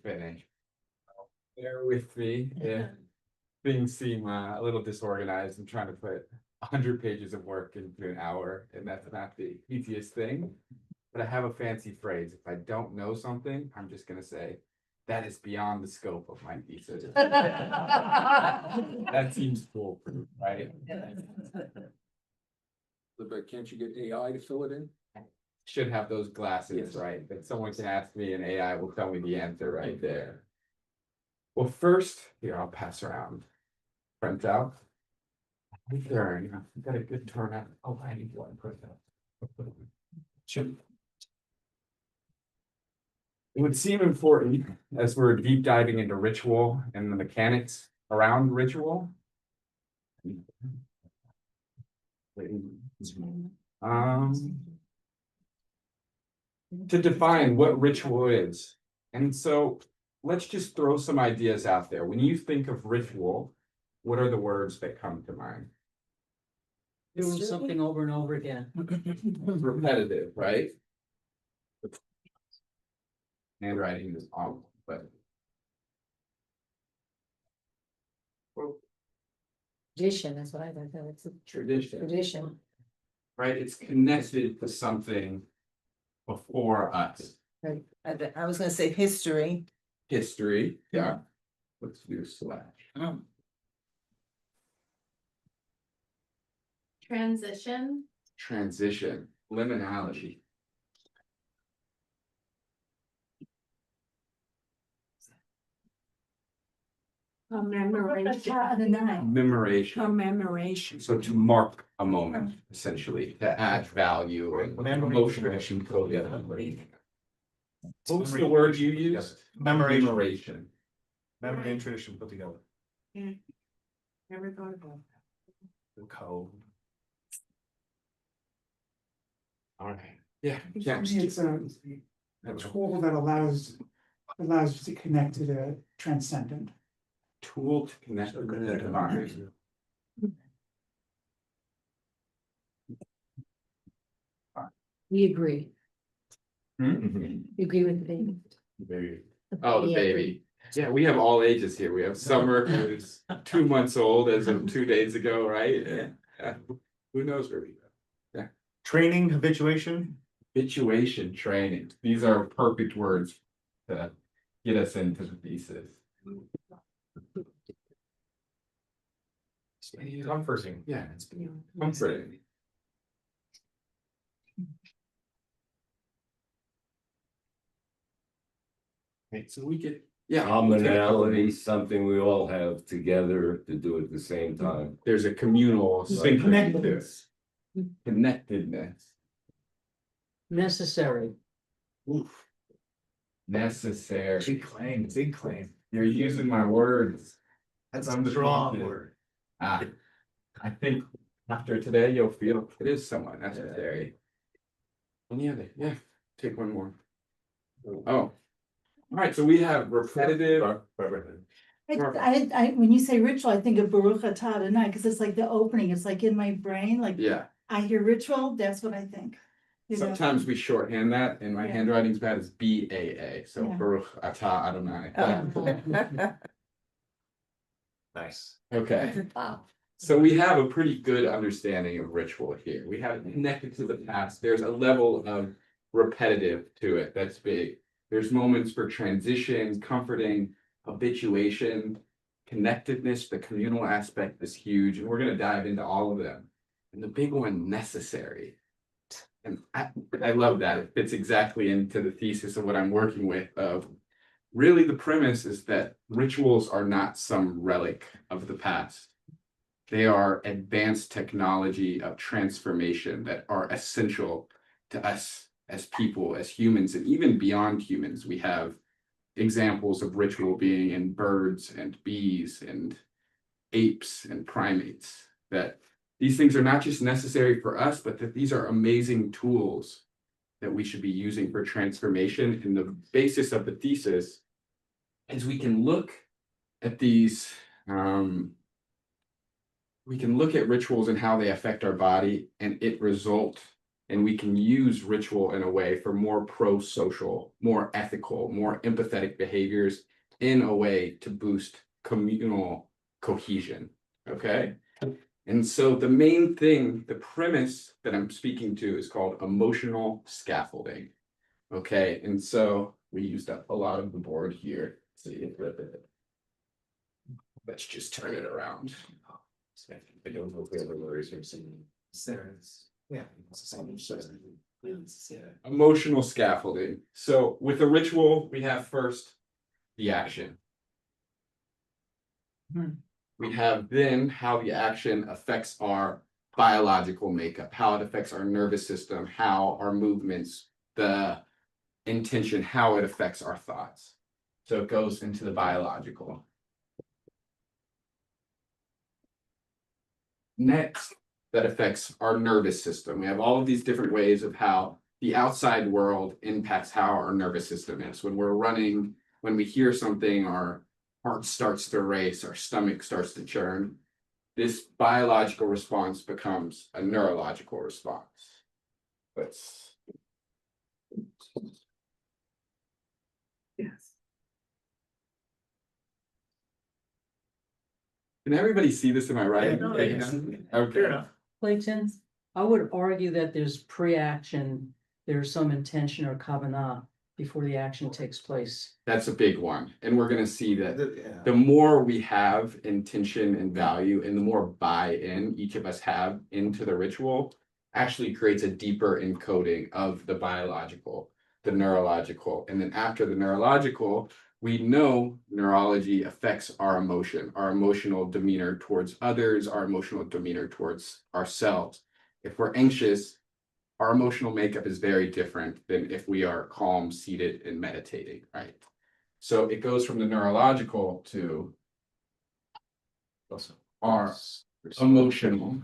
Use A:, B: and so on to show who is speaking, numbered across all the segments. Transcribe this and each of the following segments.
A: finish. Bear with me. If things seem a little disorganized, I'm trying to put 100 pages of work into an hour, and that's not the easiest thing. But I have a fancy phrase. If I don't know something, I'm just going to say, that is beyond the scope of my thesis. That seems foolproof, right?
B: But can't you get AI to fill it in?
A: Should have those glasses,
B: Yes.
A: right? That someone can ask me and AI will tell me the answer right there. Well, first, here, I'll pass around. Print out. There, you know, got a good turnout. Oh, I need one print out. Should. It would seem important as we're deep diving into ritual and the mechanics around ritual. To define what ritual is. And so let's just throw some ideas out there. When you think of ritual, what are the words that come to mind?
C: Doing something over and over again.
A: Repetitive, right? Handwriting is awful, but
D: Tradition, that's what I thought, it's a
A: tradition,
D: tradition.
A: right? It's connected to something before us.
D: Right.
E: I was gonna say history.
A: History, yeah. Let's do slash.
F: Transition.
A: Transition, liminality. Commemoration.
E: Commemoration.
A: So to mark a moment, essentially, to add value and emotion code. What was the word you used? Commemoration.
G: Memory and tradition put together.
E: Never thought about
G: The code.
A: All right, yeah.
H: For me, it's a tool that allows you to connect to the transcendent.
A: Tool to connect to the divine.
D: We agree.
A: Hmm?
D: We agree with the baby.
A: Baby. Oh, the baby. Yeah, we have all ages here. We have Summer, who's 2 months old as of 2 days ago, right? Yeah. Who knows where we go?
G: Training, habituation.
A: Habituation training. These are perfect words to get us into the thesis.
G: Comforting.
A: Yeah, it's comforting. Right, so we get, yeah.
I: Commonality, something we all have together to do at the same time.
A: There's a communal synchrony to it.
H: Connectedness.
A: Connectedness.
C: Necessary.
A: Oof. Necessary.
G: Big claim, big claim.
A: You're using my words.
G: That's
A: I'm
G: a strong
A: defeated.
G: word.
A: I think after today, you'll feel it is somewhat necessary. Any other? Yeah, take one more. Oh, all right, so we have repetitive.
J: When you say ritual, I think of Baruch Atah Adonai, because it's like the opening, it's like in my brain, like
A: Yeah,
J: I hear ritual, that's what I think. You know?
A: sometimes we shorthand that, and my
J: Yeah.
A: handwriting's bad as BAA, so
J: Yeah.
A: Baruch Atah Adonai.
G: Nice.
A: Okay,
D: Wow.
A: so we have a pretty good understanding of ritual here. We have it connected to the past. There's a level of repetitive to it that's big. There's moments for transition, comforting, habituation, connectedness. The communal aspect is huge, and we're going to dive into all of them. And the big one, necessary. And I love that. It fits exactly into the thesis of what I'm working with. Of really, the premise is that rituals are not some relic of the past. They are advanced technology of transformation that are essential to us as people, as humans, and even beyond humans. We have examples of ritual being in birds and bees and apes and primates, that these things are not just necessary for us, but that these are amazing tools that we should be using for transformation. And the basis of the thesis is we can look at these, we can look at rituals and how they affect our body, and it result And we can use ritual in a way for more pro-social, more ethical, more empathetic behaviors in a way to boost communal cohesion. Okay. And so the main thing, the premise that I'm speaking to is called emotional scaffolding. Okay, and so we used up a lot of the board here. See, let's just turn it around.
G: I don't know if we have a worries or something. Yeah.
A: Emotional scaffolding. So with a ritual, we have first the action. We have then how the action affects our biological makeup, how it affects our nervous system, how our movements, the intention, how it affects our thoughts. So it goes into the biological. Next, that affects our nervous system. We have all of these different ways of how the outside world impacts how our nervous system is. When we're running, when we hear something, our heart starts to race, our stomach starts to churn. This biological response becomes a neurological response. Let's.
E: Yes.
A: Can everybody see this? Am I right?
E: Yeah, no, yeah.
A: Okay.
C: Clayton, I would argue that there's pre-action, there's some intention or kavanah before the action takes place.
A: That's a big one. And we're going to see that the more we have intention and value and the more buy-in each of us have into the ritual actually creates a deeper encoding of the biological, the neurological. And then after the neurological, we know neurology affects our emotion, our emotional demeanor towards others, our emotional demeanor towards ourselves. If we're anxious, our emotional makeup is very different than if we are calm, seated, and meditating, right? So it goes from the neurological to our emotional.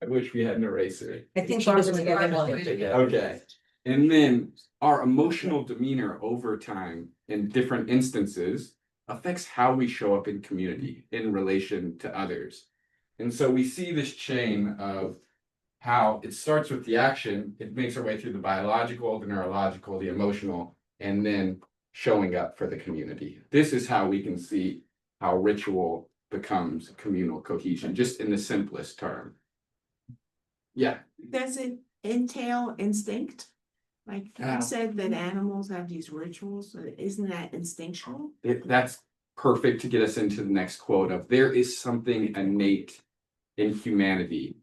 A: I wish we had an eraser.
E: I think
D: Barbara's
E: Barbara's
D: gonna
E: gonna
D: get
E: get
D: one.
E: one.
A: Okay, and then our emotional demeanor over time in different instances affects how we show up in community in relation to others. And so we see this chain of how it starts with the action, it makes our way through the biological, the neurological, the emotional, and then showing up for the community. This is how we can see how ritual becomes communal cohesion, just in the simplest term. Yeah.
E: Does it entail instinct? Like
A: Yeah.
E: you said that animals have these rituals, so isn't that instinctual?
A: That's perfect to get us into the next quote of there is something innate in humanity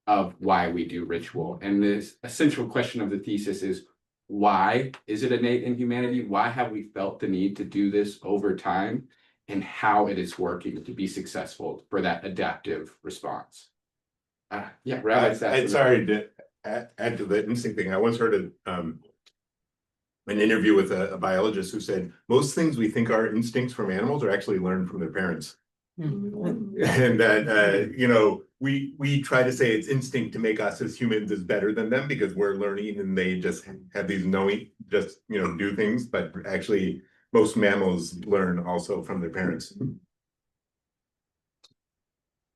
A: of why we do ritual. And this essential question of the thesis is, why is it innate in humanity? Why have we felt the need to do this over time? And how it is working to be successful for that adaptive response. Yeah, Rabbi,
F: I'm sorry to add to the instinct thing. I once heard an interview with a biologist who said most things we think are instincts from animals are actually learned from their parents. And that you know, we try to say it's instinct to make us as humans as better than them because we're learning and they just have these knowing, just you know, do things, but actually most mammals learn also from their parents.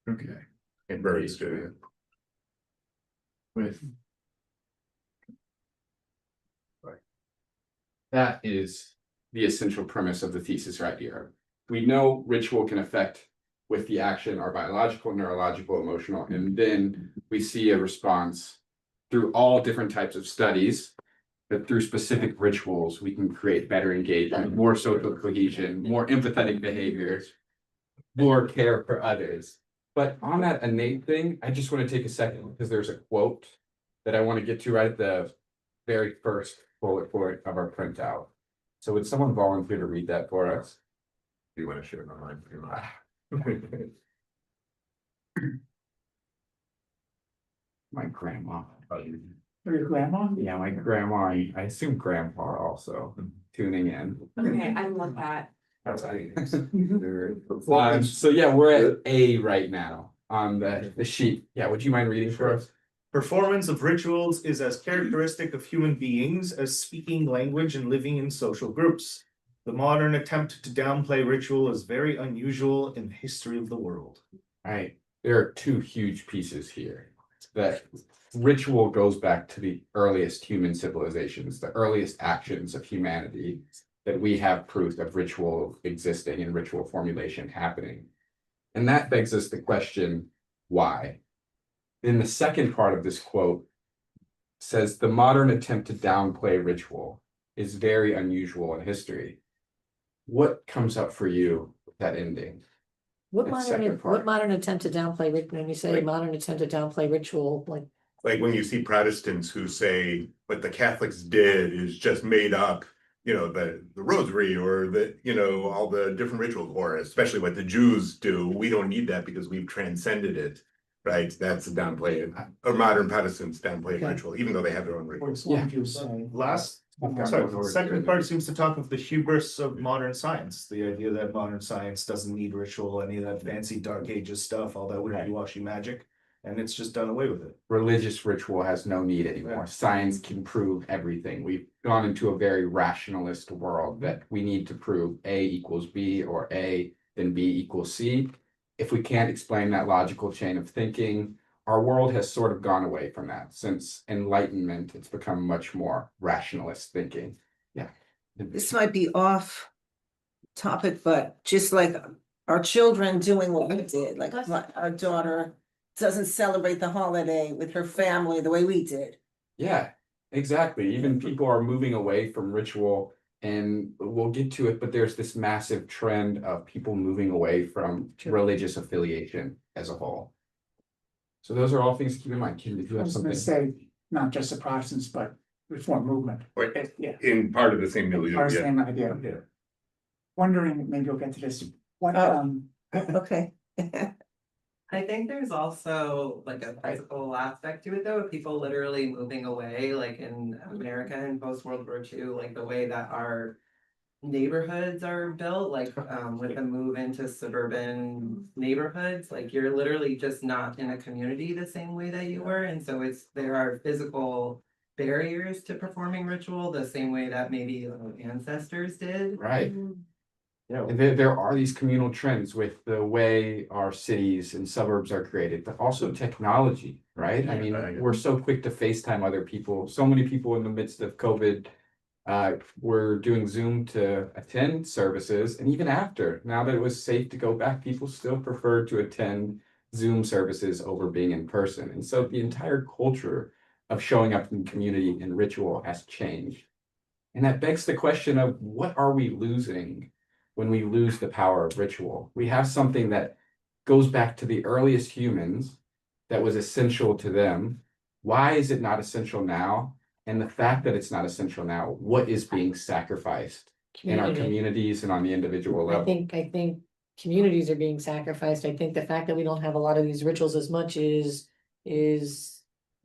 A: Okay.
F: And birds too.
A: With that is the essential premise of the thesis right here. We know ritual can affect with the action our biological, neurological, emotional, and then we see a response through all different types of studies that through specific rituals we can create better engagement, more social cohesion, more empathetic behaviors, more care for others. But on that innate thing, I just want to take a second because there's a quote that I want to get to right at the very first bullet point of our printout. So would someone volunteer to read that for us?
F: Do you want to share it online?
A: My grandma.
H: For your grandma?
A: Yeah, my grandma, I assume grandpa also tuning in.
E: Okay, I love that.
A: So yeah, we're at A right now on the sheet. Yeah, would you mind reading for us?
K: Performance of rituals is as characteristic of human beings as speaking language and living in social groups. The modern attempt to downplay ritual is very unusual in the history of the world.
A: Right. there are two huge pieces here. That ritual goes back to the earliest human civilizations, the earliest actions of humanity, that we have proof of ritual existing and ritual formulation happening. And that begs us the question, why? In the second part of this quote says the modern attempt to downplay ritual is very unusual in history. What comes up for you with that ending?
D: What
A: That second part.
D: modern attempt to downplay, when you say
F: Right.
D: modern attempt to downplay ritual,
F: Like when you see Protestants who say what the Catholics did is just made up, the rosary or all the different rituals, or especially what the Jews do. We don't need that because we've transcended it, right? That's a downplay, or modern Protestants downplay
D: Okay.
F: ritual, even though they have their own rituals.
H: What would you say?
K: Last,
H: Okay.
K: sorry, the second part seems to talk of the hubris of modern science, the idea that modern science doesn't need ritual, any of that fancy dark ages stuff, all that wishy-washy magic, and it's just done away with it.
A: Religious ritual has no need anymore.
K: Yeah.
A: Science can prove everything. We've gone into a very rationalist world that we need to prove A equals B or A, then B equals C. If we can't explain that logical chain of thinking, our world has sort of gone away from that. Since Enlightenment, it's become much more rationalist thinking. Yeah.
L: This might be off topic, but just like our children doing what we did, like our daughter doesn't celebrate the holiday with her family the way we did.
A: Yeah, exactly. Even people are moving away from ritual, and we'll get to it, but there's this massive trend of people moving away from religious affiliation as a whole. So those are all things to keep in mind. Kim, did you
H: I
A: have
H: was gonna
A: something?
H: say, not just the Protestants, but Reform movement.
F: Right.
H: Yeah.
F: In part of the same milieu,
H: Our
F: yeah.
H: same idea. Wondering, maybe we'll get to this, what,
L: Oh. Okay.
M: I think there's also like a physical aspect to it though, people literally moving away, like in America in post-World War II, like the way that our neighborhoods are built, like with the move into suburban neighborhoods, like you're literally just not in a community the same way that you were, and so there are physical barriers to performing ritual the same way that maybe ancestors did.
A: Right. And there are these communal trends with the way our cities and suburbs are created, but also technology, right? I mean, we're so quick to FaceTime other people. So many people in the midst of COVID were doing Zoom to attend services, and even after, now that it was safe to go back, people still preferred to attend Zoom services over being in person. And so the entire culture of showing up in community and ritual has changed. And that begs the question of what are we losing when we lose the power of ritual? We have something that goes back to the earliest humans that was essential to them. Why is it not essential now? And the fact that it's not essential now, what is being sacrificed in our communities and on the individual level?
D: I think communities are being sacrificed. I think the fact that we don't have a lot of these rituals as much is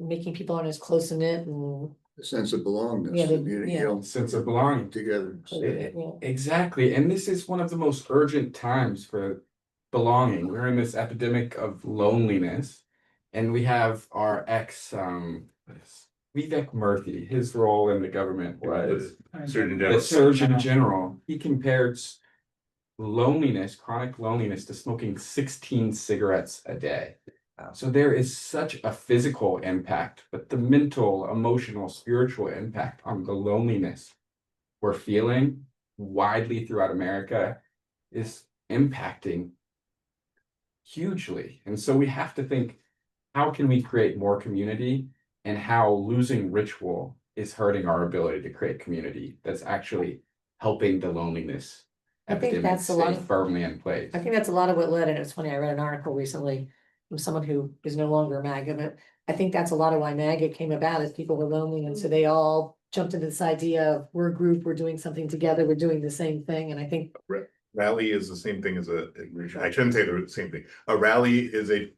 D: making people aren't as close knit and.
N: A sense of belongingness.
D: Yeah,
N: you know,
A: Sense of belonging.
N: together.
A: Exactly. And this is one of the most urgent times for belonging. We're in this epidemic of loneliness. And we have our Vivek Murthy, his role in the government was
F: Surgeon
A: the
F: General.
A: Surgeon General. He compares loneliness, chronic loneliness, to smoking 16 cigarettes a day. So there is such a physical impact, but the mental, emotional, spiritual impact on the loneliness we're feeling widely throughout America is impacting hugely. And so we have to think, how can we create more community, and how losing ritual is hurting our ability to create community that's actually helping the loneliness
D: I think
A: epidemic
D: that's a lot
A: stay
D: of-
A: firmly in place.
D: I think that's a lot of what led, and it's funny, I read an article recently from someone who is no longer a MAGA, but I think that's a lot of why MAGA came about, is people were lonely, and so they all jumped into this idea of we're a group, we're doing something together, we're doing the same thing, and I think.
F: Rally is the same thing as I shouldn't say the same thing. A rally is a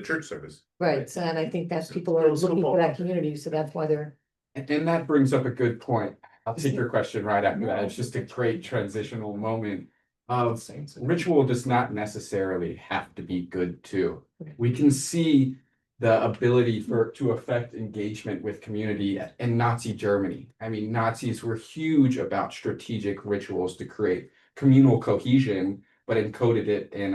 F: church service.
D: Right, so, and I think that people are looking for that community, so that's why they're.
A: And that brings up a good point. I'll take your question right after that. It's just a great transitional moment of ritual does not necessarily have to be good too. We can see the ability to affect engagement with community in Nazi Germany. I mean, Nazis were huge about strategic rituals to create communal cohesion, but encoded it in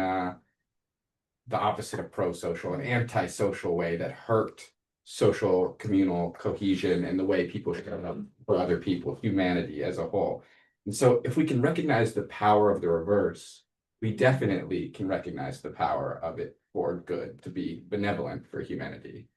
A: the opposite of pro-social, an anti-social way that hurt social communal cohesion and the way people show up for other people, humanity as a whole. And so if we can recognize the power of the reverse, we definitely can recognize the power of it for good, to be benevolent for humanity.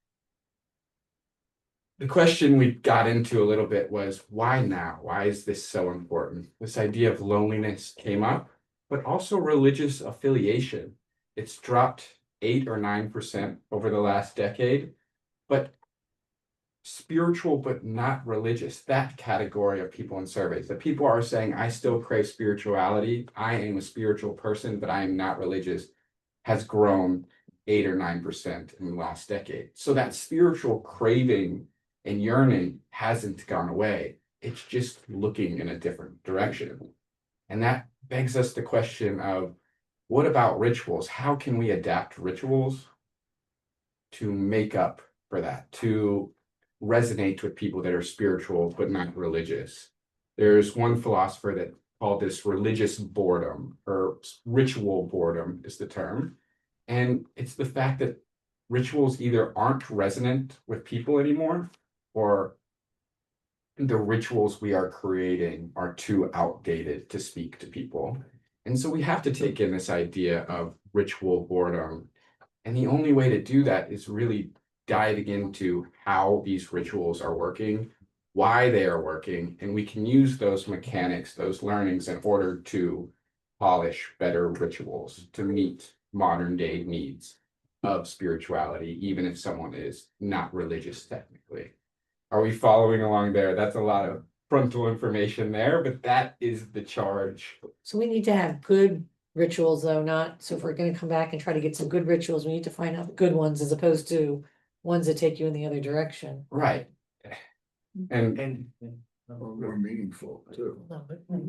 A: The question we got into a little bit was, why now? Why is this so important? This idea of loneliness came up, but also religious affiliation. It's dropped 8 or 9% over the last decade, but spiritual but not religious, that category of people in surveys, that people are saying, I still crave spirituality, I am a spiritual person, but I am not religious, has grown 8 or 9% in the last decade. So that spiritual craving and yearning hasn't gone away. It's just looking in a different direction. And that begs us the question of, what about rituals? How can we adapt rituals to make up for that, to resonate with people that are spiritual but not religious? There's one philosopher that called this religious boredom, or ritual boredom is the term. And it's the fact that rituals either aren't resonant with people anymore, or the rituals we are creating are too outdated to speak to people. And so we have to take in this idea of ritual boredom. And the only way to do that is really diving into how these rituals are working, why they are working, and we can use those mechanics, those learnings in order to polish better rituals to meet modern day needs of spirituality, even if someone is not religious technically. Are we following along there? That's a lot of frontal information there, but that is the charge.
D: So we need to have good rituals though, not, so if we're gonna come back and try to get some good rituals, we need to find out the good ones as opposed to ones that take you in the other direction.
A: Right. And
B: More meaningful too.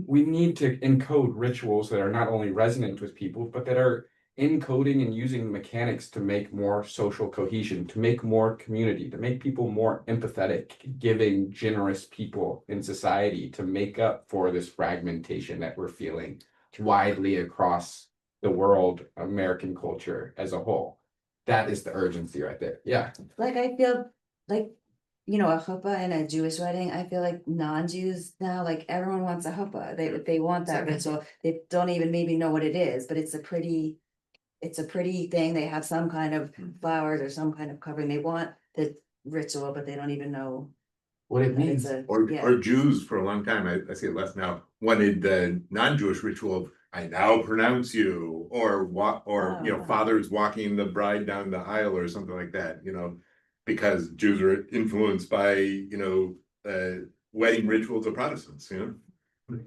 A: we need to encode rituals that are not only resonant with people, but that are encoding and using mechanics to make more social cohesion, to make more community, to make people more empathetic, giving, generous people in society, to make up for this fragmentation that we're feeling widely across the world, American culture as a whole. That is the urgency right there. Yeah.
N: Like, I feel like, you know, a chuppah in a Jewish wedding, I feel like non-Jews now, like everyone wants a chuppah. They want that ritual. They don't even maybe know what it is, but it's a pretty thing. They have some kind of flowers or some kind of covering. They want the ritual, but they don't even know
A: what it
N: that
A: means.
F: Or Jews for a long time, I see it less now, wanted the non-Jewish ritual of, I now pronounce you, or you know, fathers walking the bride down the aisle or something like that, you know, because Jews are influenced by, you know, wedding rituals of Protestants, you know.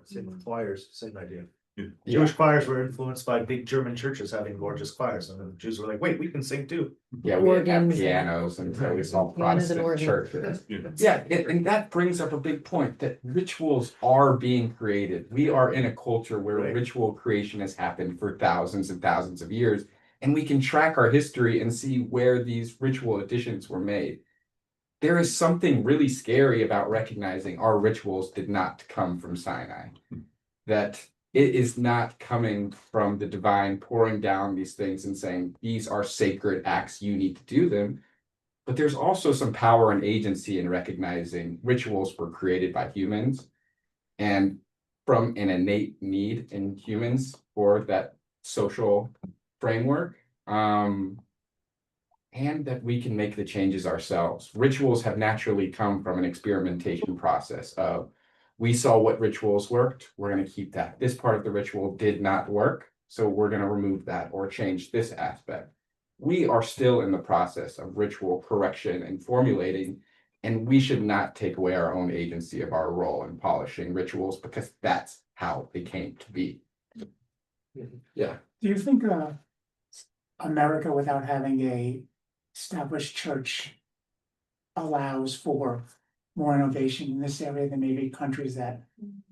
K: Same with choirs, same idea.
F: Yeah.
K: Jewish choirs were influenced by big German churches having gorgeous choirs, and the Jews were like, wait, we can sing too.
A: Yeah, we have
D: Organs.
A: pianos and so we saw
D: Pianos and
A: Protestant
D: organs.
A: churches.
F: Yeah.
A: Yeah, and that brings up a big point that rituals are being created. We are in a culture where
K: Right.
A: ritual creation has happened for thousands and thousands of years, and we can track our history and see where these ritual additions were made. There is something really scary about recognizing our rituals did not come from Sinai, that it is not coming from the divine pouring down these things and saying, these are sacred acts, you need to do them. But there's also some power and agency in recognizing rituals were created by humans and from an innate need in humans for that social framework. And that we can make the changes ourselves. Rituals have naturally come from an experimentation process of, we saw what rituals worked, we're going to keep that. This part of the ritual did not work, so we're going to remove that or change this aspect. We are still in the process of ritual correction and formulating, and we should not take away our own agency of our role in polishing rituals, because that's how they came to be. Yeah.
H: Do you think America, without having a established church, allows for more innovation in this area than maybe countries that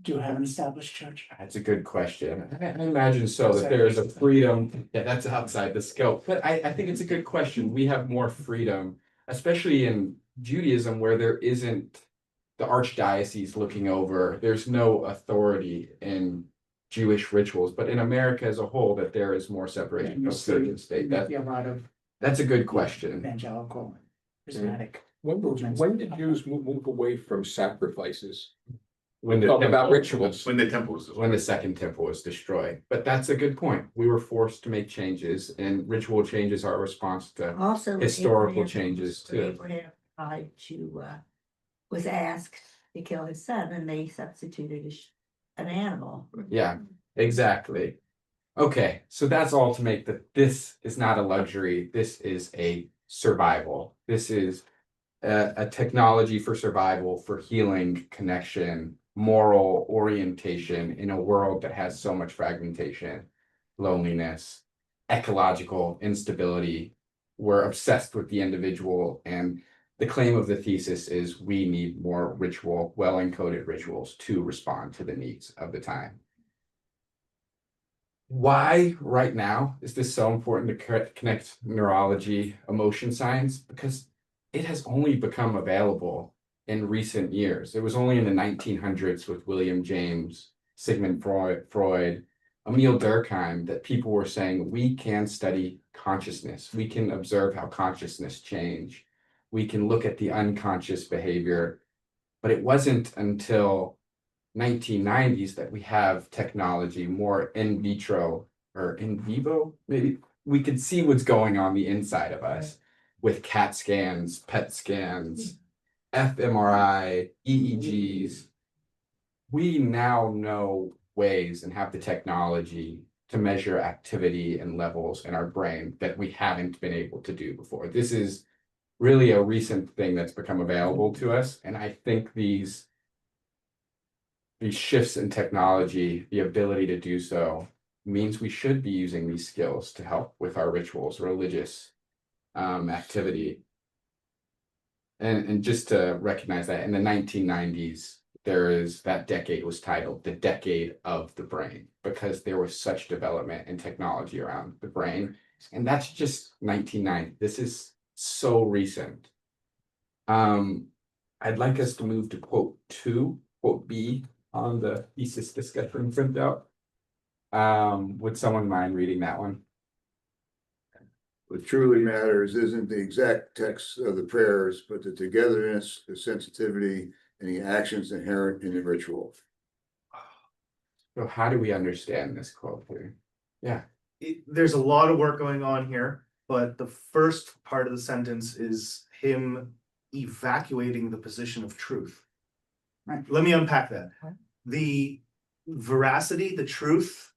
H: do have an established church?
A: That's a good question. I imagine so, that there is a freedom. Yeah, that's outside the scope, but I think it's a good question. We have more freedom, especially in Judaism, where there isn't the archdiocese looking over. There's no authority in Jewish rituals, but in America as a whole, that there is more separation of church and state.
H: Maybe a lot of
A: That's a good question.
H: evangelical, charismatic.
B: When did Jews move away from sacrifices?
A: When the
B: Talk
A: temple-
B: about rituals.
F: When the temple was.
A: when the second temple was destroyed. But that's a good point. We were forced to make changes, and ritual changes are a response to
J: Also.
A: historical
J: Abraham-
A: changes too.
J: Abraham tried to, was asked to kill his son and they substituted an animal.
A: Yeah, exactly. Okay, so that's all to make that this is not a luxury. This is a survival. This is a technology for survival, for healing, connection, moral orientation in a world that has so much fragmentation, loneliness, ecological instability. We're obsessed with the individual, and the claim of the thesis is we need more ritual, well-encoded rituals to respond to the needs of the time. Why right now is this so important to connect neurology, emotion science? Because it has only become available in recent years. It was only in the 1900s with William James, Sigmund Freud, Emil Durkheim, that people were saying we can study consciousness. We can observe how consciousness change. We can look at the unconscious behavior. But it wasn't until 1990s that we have technology more in vitro or in vivo, maybe we could see what's going on the inside of us with CAT scans, PET scans, fMRI, EEGs. We now know ways and have the technology to measure activity and levels in our brain that we haven't been able to do before. This is really a recent thing that's become available to us, and I think these shifts in technology, the ability to do so, means we should be using these skills to help with our rituals, religious activity. And just to recognize that in the 1990s, that decade was titled the decade of the brain, because there was such development in technology around the brain. And that's just 1990. This is so recent. I'd like us to move to quote 2, quote B on the thesis discussion printout. Would someone mind reading that one?
B: What truly matters isn't the exact text of the prayers, but the togetherness, the sensitivity, and the actions inherent in the ritual.
A: So how do we understand this quote here? Yeah.
K: There's a lot of work going on here, but the first part of the sentence is him evacuating the position of truth.
H: Right.
K: Let me unpack that. The veracity, the truth,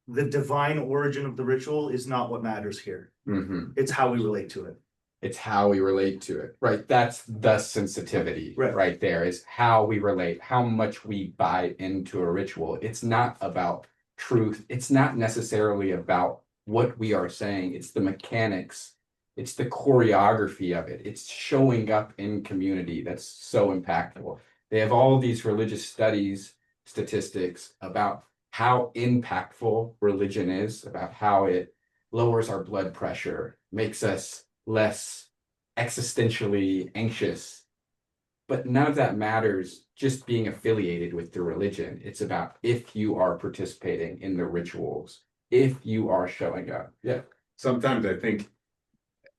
K: the divine origin of the ritual is not what matters here.
A: Mm-hmm.
K: It's how we relate to it.
A: It's how we relate to it, right? That's the sensitivity right there, is how we relate, how much we buy into a ritual. It's not about truth. It's not necessarily about what we are saying. It's the mechanics. It's the choreography of it. It's showing up in community. That's so impactful. They have all these religious studies, statistics about how impactful religion is, about how it lowers our blood pressure, makes us less existentially anxious. But none of that matters just being affiliated with the religion. It's about if you are participating in the rituals, if you are showing up. Yeah.
F: Sometimes I think,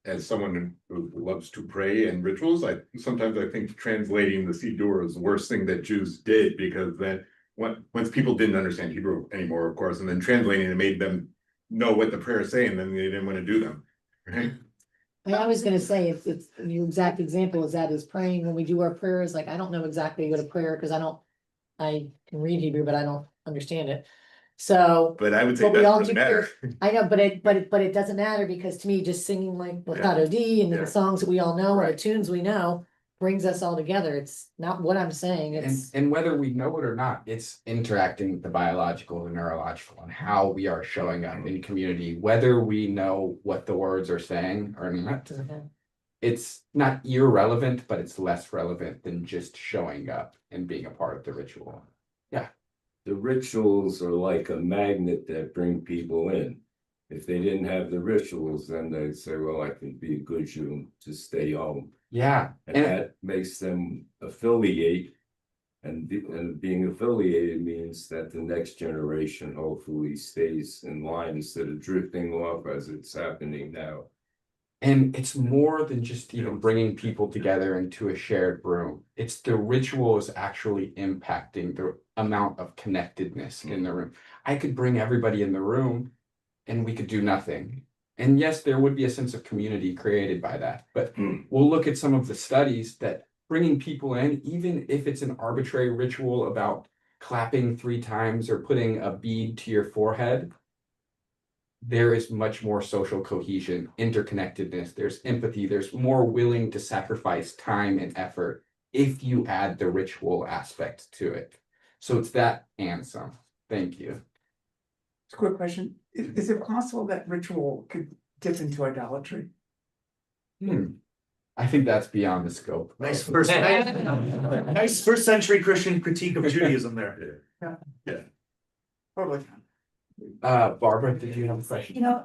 F: as someone who loves to pray and rituals, sometimes I think translating the Siddur is the worst thing that Jews did, because then once people didn't understand Hebrew anymore, of course, and then translating it made them know what the prayers say, and then they didn't want to do them. Right?
D: I was gonna say, it's your exact example is that is praying when we do our prayers, like, I don't know exactly what a prayer, because I can read Hebrew, but I don't understand it. So.
F: But I would say
D: But we
F: that
D: all
F: doesn't
D: do
F: matter.
D: I know, but it doesn't matter, because to me, just singing like Legato D and the songs that we all know and the tunes we know brings us all together. It's not what I'm saying, it's.
A: And whether we know it or not, it's interacting with the biological and neurological and how we are showing up in community, whether we know what the words are saying or not. It's not irrelevant, but it's less relevant than just showing up and being a part of the ritual. Yeah.
I: The rituals are like a magnet that bring people in. If they didn't have the rituals, then they'd say, well, I can be a good Jew to stay home.
A: Yeah.
I: And that makes them affiliate And being affiliated means that the next generation hopefully stays in line instead of drifting off as it's happening now.
A: And it's more than just even bringing people together into a shared room. It's the ritual is actually impacting the amount of connectedness in the room. I could bring everybody in the room and we could do nothing. And yes, there would be a sense of community created by that, but we'll look at some of the studies that bringing people in, even if it's an arbitrary ritual about clapping 3 times or putting a bead to your forehead, there is much more social cohesion, interconnectedness, there's empathy, there's more willing to sacrifice time and effort if you add the ritual aspect to it. So it's that and some. Thank you.
H: Quick question, is it possible that ritual could dip into idolatry?
A: I think that's beyond the scope.
K: Nice first century Christian critique of Judaism there.
H: Yeah. Totally.
A: Barbara, did you have a question?
O: You know,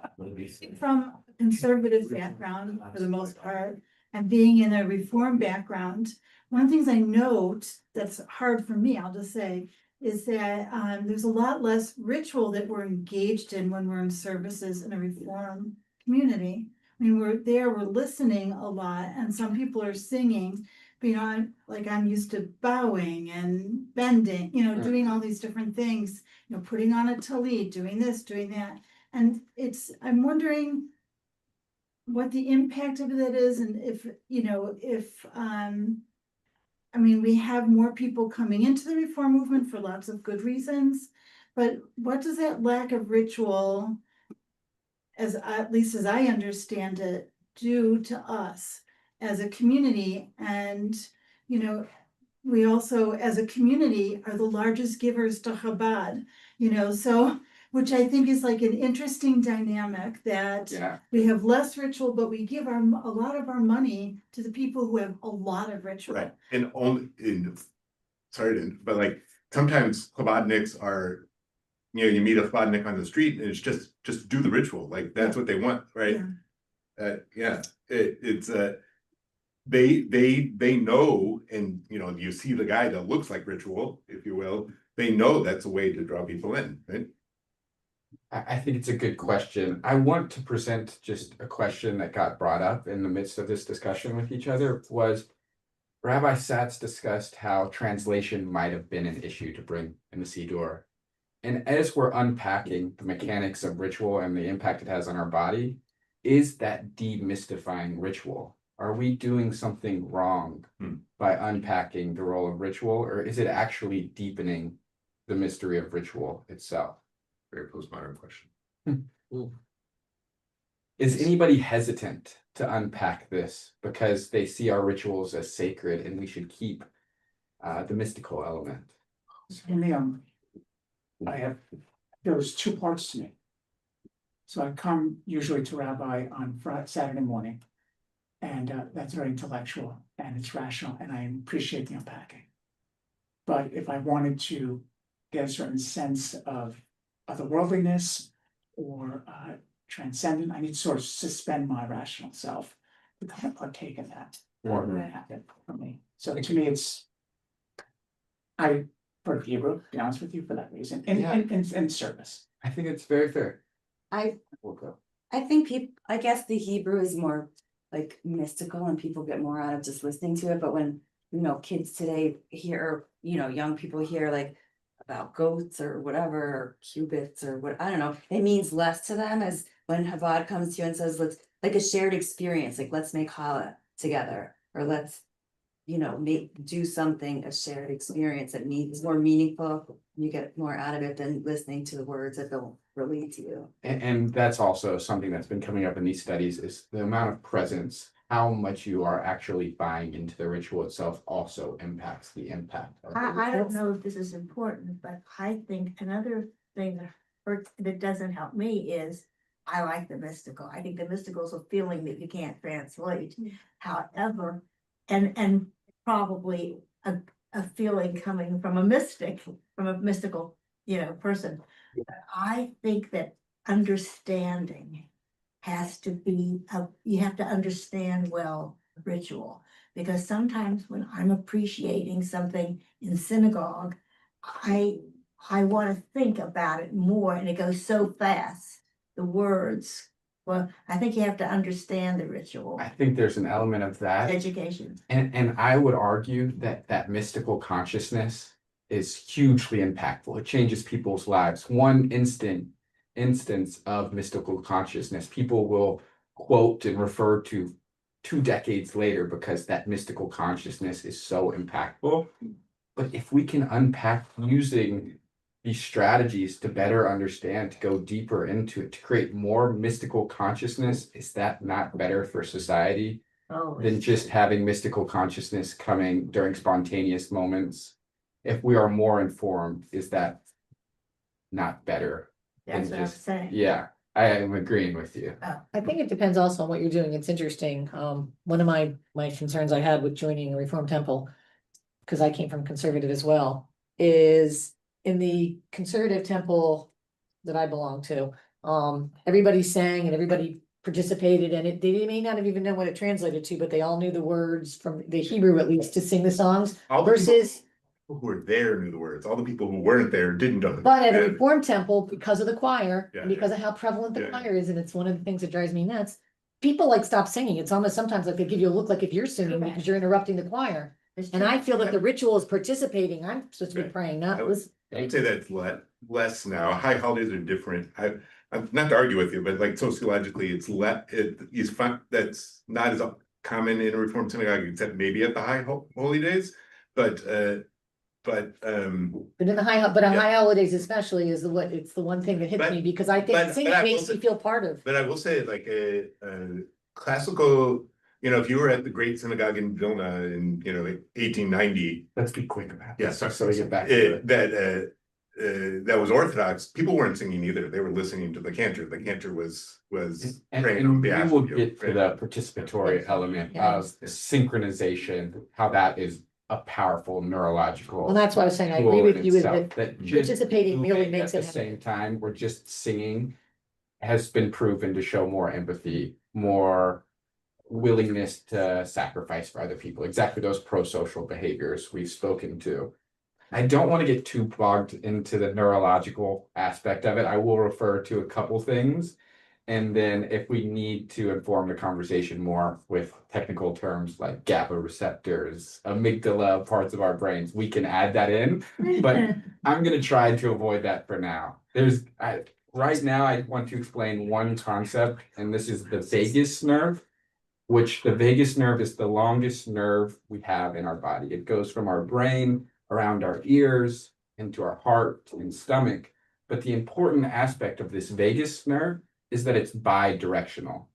O: from a conservative background for the most part, and being in a reform background, one of the things I note that's hard for me, I'll just say, is that there's a lot less ritual that we're engaged in when we're in services in a reform community. I mean, we're listening a lot, and some people are singing, but you know, like I'm used to bowing and bending, you know, doing all these different things, you know, putting on a tallit, doing this, doing that. And I'm wondering what the impact of that is, and if, you know, I mean, we have more people coming into the reform movement for lots of good reasons, but what does that lack of ritual, at least as I understand it, do to us as a community? And, you know, we also, as a community, are the largest givers to Chabad, you know, so, which I think is like an interesting dynamic that we have less ritual, but we give a lot of our money to the people who have a lot of ritual.
F: Right, and but like sometimes Chabadniks are, you know, you meet a Chabadnik on the street and it's just do the ritual, like that's what they want, right? They know, and you know, you see the guy that looks like ritual, if you will, they know that's a way to draw people in, right?
A: I think it's a good question. I want to present just a question that got brought up in the midst of this discussion with each other. Was Rabbi Satz discussed how translation might have been an issue to bring in the Siddur. And as we're unpacking the mechanics of ritual and the impact it has on our body, is that demystifying ritual? Are we doing something wrong by unpacking the role of ritual, or is it actually deepening the mystery of ritual itself?
F: Very postmodern question.
A: Is anybody hesitant to unpack this because they see our rituals as sacred and we should keep the mystical element?
H: There's 2 parts to me. So I come usually to Rabbi on Saturday morning, and that's very intellectual and it's rational, and I appreciate the unpacking. But if I wanted to get a certain sense of otherworldliness or transcendent, I need to sort of suspend my rational self to kind of partake in that, or happen for me. So to me, I prefer Hebrew, to be honest with you, for that reason, in service.
A: I think it's very fair.
N: I think I guess the Hebrew is more like mystical and people get more out of just listening to it. But when, you know, kids today hear, you know, young people hear like about goats or whatever, or cubits or what, I don't know, it means less to them as when Chabad comes to you and says, let's, like a shared experience, like let's make challah together, or let's, you know, do something, a shared experience that is more meaningful. You get more out of it than listening to the words that don't relate to you.
A: And that's also something that's been coming up in these studies, is the amount of presence, how much you are actually buying into the ritual itself also impacts the impact.
J: I don't know if this is important, but I think another thing that doesn't help me is I like the mystical. I think the mystical is a feeling that you can't translate. However, and probably a feeling coming from a mystic, from a mystical, you know, person. I think that understanding has to be, you have to understand well ritual. Because sometimes when I'm appreciating something in synagogue, I want to think about it more and it goes so fast, the words. Well, I think you have to understand the ritual,
A: I think there's an element of that.
J: education.
A: And I would argue that that mystical consciousness is hugely impactful. It changes people's lives. One instance of mystical consciousness, people will quote and refer to 2 decades later because that mystical consciousness is so impactful. But if we can unpack using these strategies to better understand, to go deeper into it, to create more mystical consciousness, is that not better for society
J: Oh,
A: than just having mystical consciousness coming during spontaneous moments? If we are more informed, is that not better than
J: that's what I'm
A: just,
J: saying.
A: yeah, I am agreeing with you.
D: I think it depends also on what you're doing. It's interesting. One of my concerns I had with joining a Reformed temple, because I came from conservative as well, is in the conservative temple that I belong to, everybody sang and everybody participated and they may not have even known what it translated to, but they all knew the words from the Hebrew at least to sing the songs
F: All the
D: versus.
F: people who were there knew the words. All the people who weren't there didn't know.
D: But at a
F: Yeah.
D: Reformed temple, because of the choir,
F: Yeah,
D: and because of how prevalent the
F: Yeah.
D: choir is, and it's one of the things that drives me nuts. People like stop singing. It's almost sometimes like they give you a look like if you're singing
J: Correct.
D: because you're interrupting the choir. And I feel that the ritual is participating. I'm supposed to be
F: Right.
D: praying,
F: I
D: not
F: would-
D: listen.
F: I would say that's less now. High holidays are different. I'm not to argue with you, but like sociologically, it's fun. That's not as common in a Reformed synagogue, except maybe at the holy days. But
D: But in the high, but on
F: Yeah.
D: high holidays especially is it's the one thing that hits
F: But-
D: me because I think
F: but
D: singing
F: I will
D: makes
F: say-
D: me feel part of.
F: But I will say, like a classical, if you were at the Great Synagogue in Vilna in 1890,
A: Let's be quick about
F: Yeah,
A: this,
F: sorry.
A: so we get back to it.
F: that was Orthodox. People weren't singing either; they were listening to the cantor. The cantor was
A: And
F: praying on
A: we
F: behalf
A: will
F: of you.
A: get to the participatory element
D: Yeah.
A: of synchronization, how that is a powerful neurological.
D: Well, that's why I was saying I
A: tool
D: agree
A: in
D: with you is
A: itself,
D: that
A: just
D: participating really
A: moving
D: makes
A: at
D: it
A: the
D: happen.
A: same time, we're just singing has been proven to show more empathy, more willingness to sacrifice for other people, exactly those pro-social behaviors we've spoken to. I don't want to get too bogged into the neurological aspect of it. I will refer to a couple things. And then if we need to inform the conversation more with technical terms like GABA receptors, amygdala, parts of our brains, we can add that in. But I'm going to try to avoid that for now. Right now, I want to explain one concept, and this is the vagus nerve, which the vagus nerve is the longest nerve we have in our body. It goes from our brain around our ears into our heart and stomach. But the important aspect of this vagus nerve is that it's bi-directional.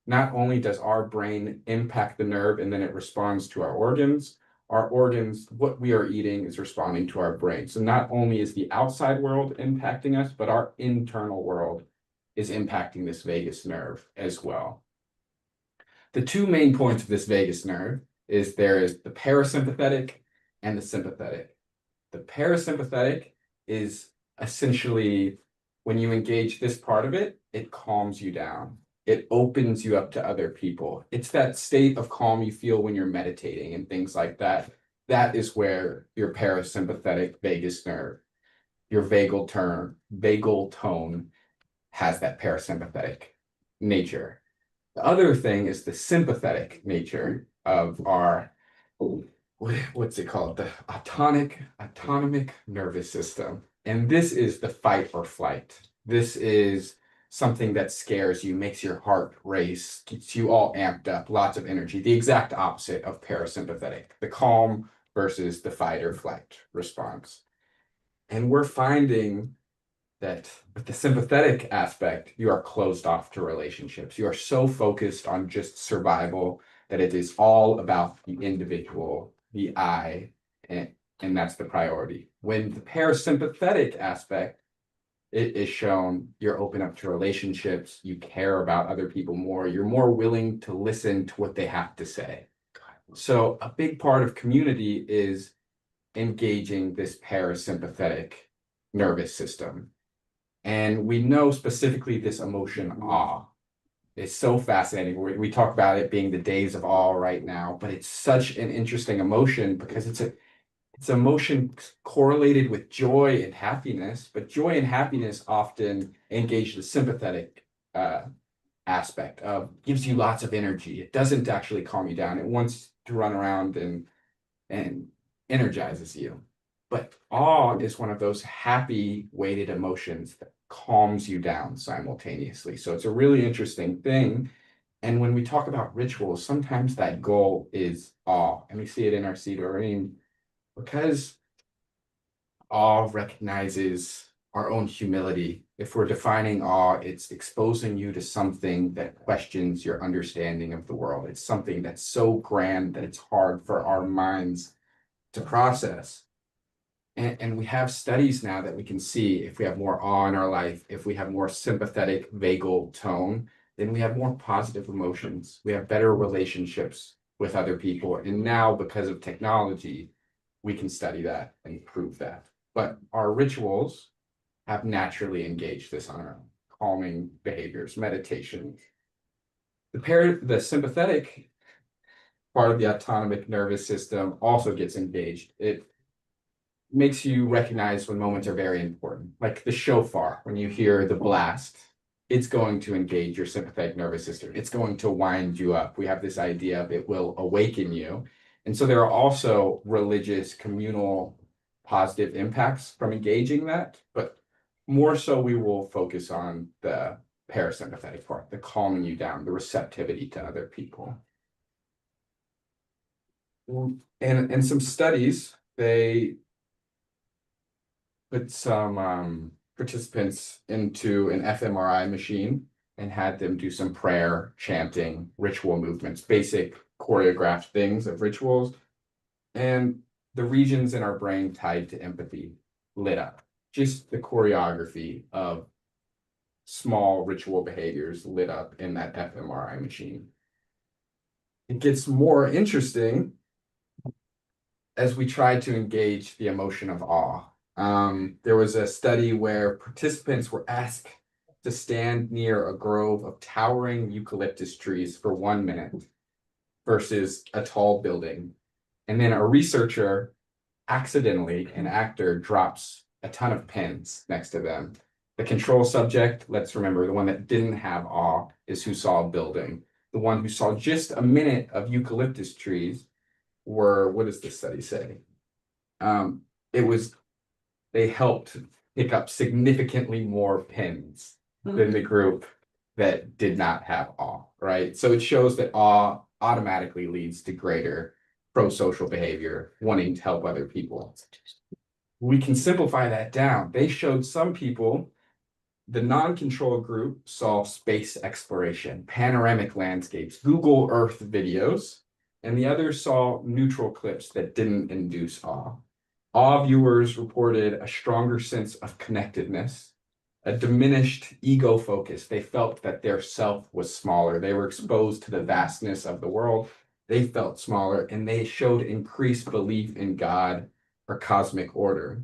A: Not only does our brain impact the nerve and then it responds to our organs, what we are eating is responding to our brain. So not only is the outside world impacting us, but our internal world is impacting this vagus nerve as well. The two main points of this vagus nerve is there is the parasympathetic and the sympathetic. The parasympathetic is essentially when you engage this part of it, it calms you down. It opens you up to other people. It's that state of calm you feel when you're meditating and things like that. That is where your parasympathetic vagus nerve, your vagal tone has that parasympathetic nature. The other thing is the sympathetic nature of our, what's it called? The autonomic nervous system. And this is the fight or flight. This is something that scares you, makes your heart race, gets you all amped up, lots of energy. The exact opposite of parasympathetic, the calm versus the fight or flight response. And we're finding that with the sympathetic aspect, you are closed off to relationships. You are so focused on just survival that it is all about the individual, the I, and that's the priority. When the parasympathetic aspect, it is shown you're open up to relationships, you care about other people more, you're more willing to listen to what they have to say. So a big part of community is engaging this parasympathetic nervous system. And we know specifically this emotion awe. is so fascinating. We talk about it being the days of awe right now, but it's such an interesting emotion because it's emotion correlated with joy and happiness, but joy and happiness often engage the sympathetic aspect of gives you lots of energy. It doesn't actually calm you down. It wants to run around and energizes you. But awe is one of those happy weighted emotions that calms you down simultaneously. So it's a really interesting thing. And when we talk about rituals, sometimes that goal is awe. And we see it in our Siddurim because awe recognizes our own humility. If we're defining awe, it's exposing you to something that questions your understanding of the world. It's something that's so grand that it's hard for our minds to process. And we have studies now that we can see if we have more awe in our life, if we have more sympathetic, vagal tone, then we have more positive emotions. We have better relationships with other people. And now, because of technology, we can study that and prove that. But our rituals have naturally engaged this on our own, calming behaviors, meditation. The sympathetic part of the autonomic nervous system also gets engaged. It makes you recognize when moments are very important, like the shofar. When you hear the blast, it's going to engage your sympathetic nervous system. It's going to wind you up. We have this idea of it will awaken you. And so there are also religious, communal, positive impacts from engaging that, but more so we will focus on the parasympathetic part, the calming you down, the receptivity to other people. And in some studies, they put some participants into an fMRI machine and had them do some prayer, chanting, ritual movements, basic choreographed things of rituals. And the regions in our brain tied to empathy lit up. Just the choreography of small ritual behaviors lit up in that fMRI machine. It gets more interesting as we try to engage the emotion of awe. There was a study where participants were asked to stand near a grove of towering eucalyptus trees for 1 minute versus a tall building. And then a researcher, accidentally, an actor, drops a ton of pins next to them. The control subject, let's remember, the one that didn't have awe is who saw a building. The one who saw just a minute of eucalyptus trees were, what does this study say? They helped pick up significantly more pins than the group that did not have awe, right? So it shows that awe automatically leads to greater pro-social behavior, wanting to help other people. We can simplify that down. They showed some people, the non-control group saw space exploration, panoramic landscapes, Google Earth videos, and the others saw neutral clips that didn't induce awe. Awe viewers reported a stronger sense of connectedness, a diminished ego focus. They felt that their self was smaller. They were exposed to the vastness of the world. They felt smaller, and they showed increased belief in God or cosmic order.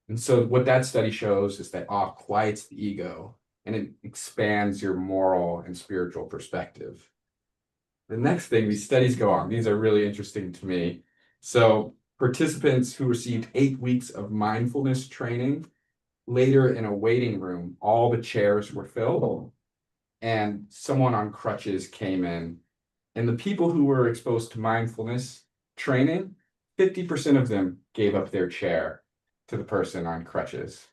A: And so what that study shows is that awe quiets the ego and it expands your moral and spiritual perspective. The next thing, these studies go on. These are really interesting to me. So participants who received 8 weeks of mindfulness training, later in a waiting room, all the chairs were filled and someone on crutches came in. And the people who were exposed to mindfulness training, 50% of them gave up their chair to the person on crutches,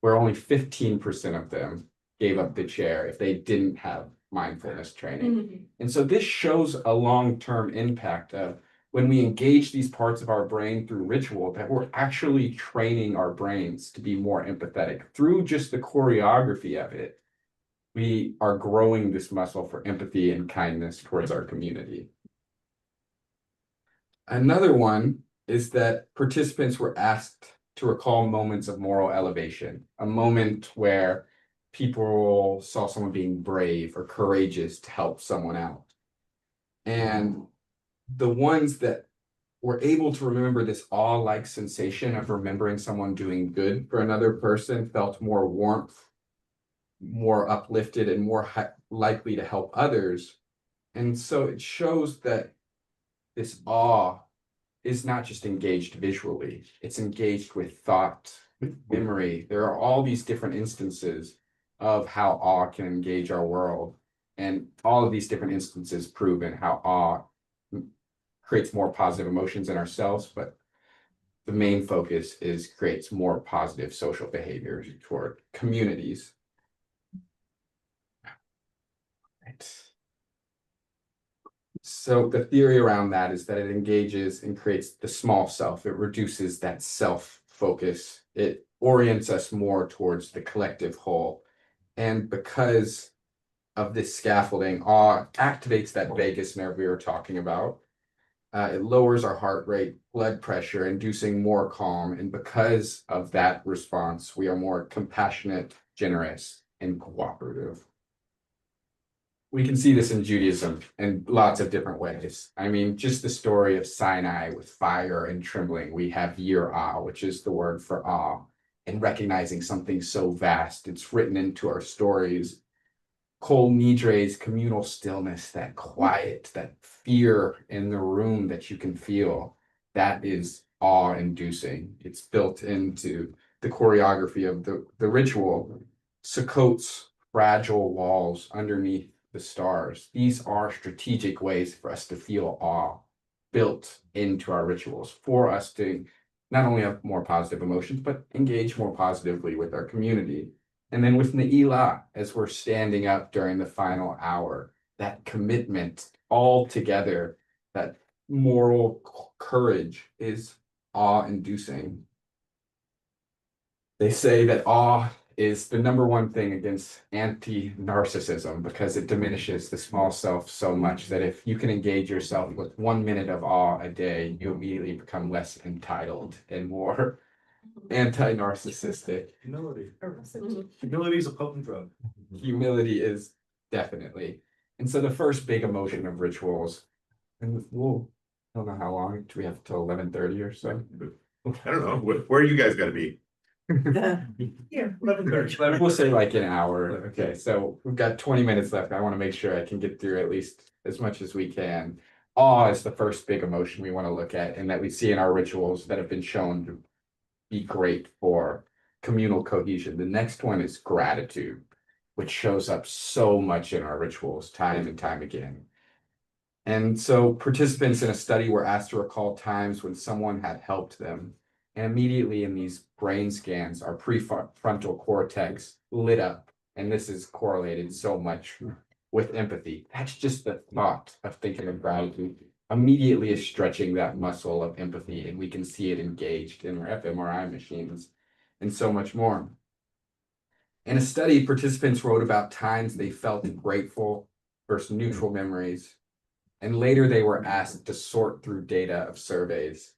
A: where only 15% of them gave up the chair if they didn't have mindfulness training. And so this shows a long-term impact of when we engage these parts of our brain through ritual, that we're actually training our brains to be more empathetic. Through just the choreography of it, we are growing this muscle for empathy and kindness towards our community. Another one is that participants were asked to recall moments of moral elevation, a moment where people saw someone being brave or courageous to help someone out. And the ones that were able to remember this awe-like sensation of remembering someone doing good for another person felt more warmth more uplifted and more likely to help others. And so it shows that this awe is not just engaged visually, it's engaged with thought, with memory. There are all these different instances of how awe can engage our world. And all of these different instances proven how awe creates more positive emotions in ourselves, but the main focus is creates more positive social behaviors toward communities. Right. So the theory around that is that it engages and creates the small self. It reduces that self focus. It orients us more towards the collective whole. And because of this scaffolding, awe activates that vagus nerve we were talking about. It lowers our heart rate, blood pressure, inducing more calm. And because of that response, we are more compassionate, generous, and cooperative. We can see this in Judaism in lots of different ways. I mean, just the story of Sinai with fire and trembling. We have yirah, which is the word for awe, and recognizing something so vast. It's written into our stories. Kol Nidre's communal stillness, that quiet, that fear in the room that you can feel, that is awe-inducing. It's built into the choreography of the ritual. Sukkot's fragile walls underneath the stars. These are strategic ways for us to feel awe built into our rituals, for us to not only have more positive emotions, but engage more positively with our community. And then with Ne'ilah, as we're standing up during the final hour, that commitment all together, that moral courage is awe-inducing. They say that awe is the number one thing against anti-narcissism because it diminishes the small self so much that if you can engage yourself with 1 minute of awe a day, you immediately become less entitled and more anti-narcissistic.
K: Humility. Humility is a potent drug.
A: Humility is definitely. And so the first big emotion of rituals, and we'll, I don't know how long, do we have till 11:30 or so?
F: I don't know, where you guys gotta be?
K: Here, 11:30.
A: We'll say like an hour. Okay, so we've got 20 minutes left. I want to make sure I can get through at least as much as we can. Awe is the first big emotion we want to look at and that we see in our rituals that have been shown to be great for communal cohesion. The next one is gratitude, which shows up so much in our rituals time and time again. And so participants in a study were asked to recall times when someone had helped them. And immediately in these brain scans, our prefrontal cortex lit up. And this is correlated so much with empathy. That's just the thought of thinking of gratitude immediately is stretching that muscle of empathy, and we can see it engaged in our fMRI machines and so much more. In a study, participants wrote about times they felt grateful versus neutral memories, and later they were asked to sort through data of surveys.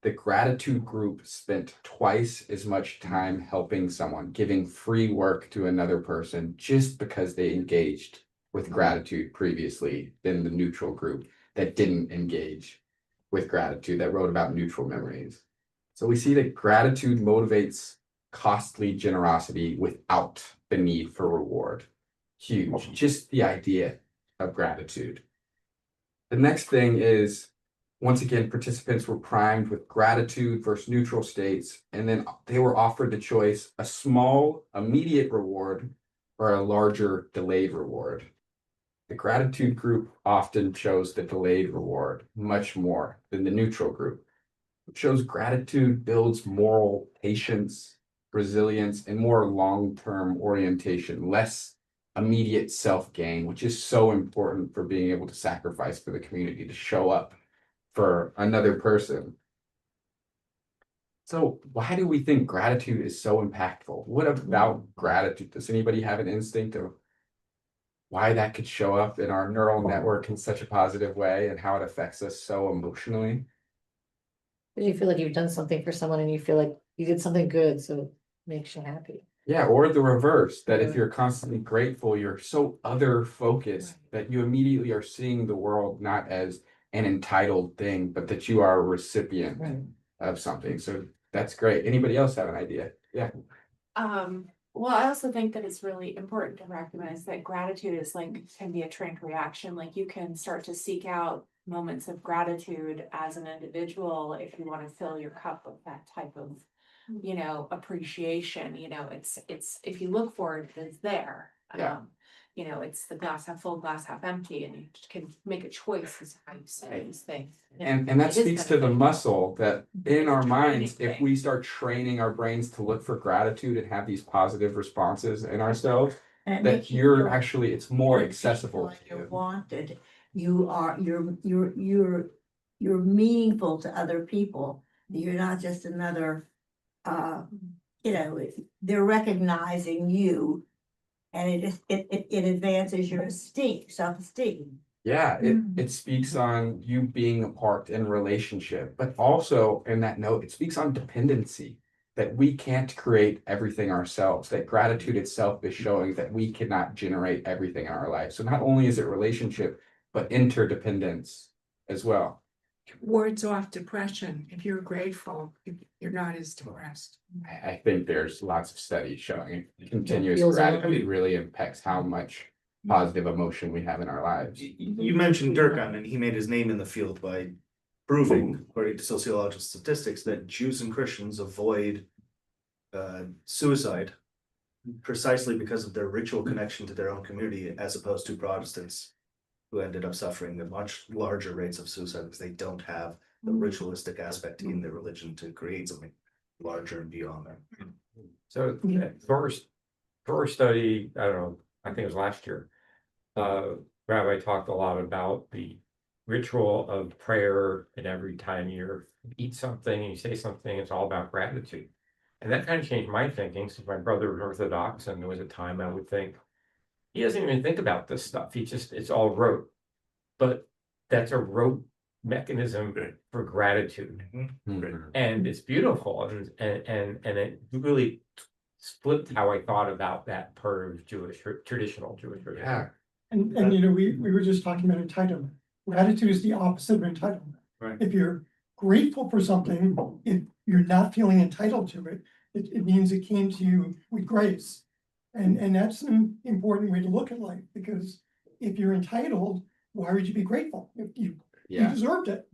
A: The gratitude group spent twice as much time helping someone, giving free work to another person just because they engaged with gratitude previously than the neutral group that didn't engage with gratitude, that wrote about neutral memories. So we see that gratitude motivates costly generosity without the need for reward. Huge, just the idea of gratitude. The next thing is, once again, participants were primed with gratitude versus neutral states, and then they were offered the choice, a small immediate reward or a larger delayed reward. The gratitude group often chose the delayed reward much more than the neutral group. It shows gratitude builds moral patience, resilience, and more long-term orientation, less immediate self-gain, which is so important for being able to sacrifice for the community, to show up for another person. So why do we think gratitude is so impactful? What about gratitude? Does anybody have an instinct of why that could show up in our neural network in such a positive way and how it affects us so emotionally?
D: You feel like you've done something for someone and you feel like you did something good, so it makes you happy.
A: Yeah, or the reverse, that if you're constantly grateful, you're so other focused that you immediately are seeing the world not as an entitled thing, but that you are a recipient of something. So that's great. Anybody else have an idea? Yeah.
P: Well, I also think that it's really important to recognize that gratitude is like, can be a trained reaction, like you can start to seek out moments of gratitude as an individual if you want to fill your cup with that type of, you know, appreciation, you know, it's, if you look for it, it's there.
A: Yeah.
P: You know, it's the glass half full, glass half empty, and you can make a choice as to how you say these things.
A: And that
P: It is
A: speaks to the
P: beneficial.
A: muscle that in our
P: It's a
A: minds,
P: training
A: if
P: thing.
A: we start training our brains to look for gratitude and have these positive responses in ourselves,
J: And it
A: that
J: makes you
A: you're
J: feel-
A: actually, it's more
J: it makes you feel
A: accessible
J: like
A: to
J: You're
A: you.
J: wanted, you're meaningful to other people, you're not just another, you know, they're recognizing you. And it advances your self-esteem.
A: Yeah, it speaks on you being a part in relationship, but also in that note, it speaks on dependency. That we can't create everything ourselves, that gratitude itself is showing that we cannot generate everything in our life. So not only is it relationship, but interdependence as well.
E: Wards off depression. If you're grateful, you're not as depressed.
A: I think there's lots of studies showing continuous
D: feels
A: gratitude really impacts how much positive emotion we have in our lives.
K: You mentioned Durkheim, and he made his name in the field by proving, according to sociological statistics, that Jews and Christians avoid suicide precisely because of their ritual connection to their own community, as opposed to Protestants, who ended up suffering the much larger rates of suicide because they don't have the ritualistic aspect in their religion to create something larger and beyond them.
G: So first study, I don't know, I think it was last year. Rabbi talked a lot about the ritual of prayer, and every time you eat something and you say something, it's all about gratitude. And that kind of changed my thinking, since my brother was Orthodox, and there was a time I would think, he doesn't even think about this stuff. It's all rote. But that's a rote mechanism for gratitude. And it's beautiful, and it really flipped how I thought about that part of traditional Jewish religion.
A: Yeah.
H: And you know, we were just talking about entitlement. Gratitude is the opposite of entitlement.
K: Right.
H: If you're grateful for something, if you're not feeling entitled to it, it means it came to you with grace. And that's an important way to look at life, because if you're entitled, why would you be grateful? If you deserved it.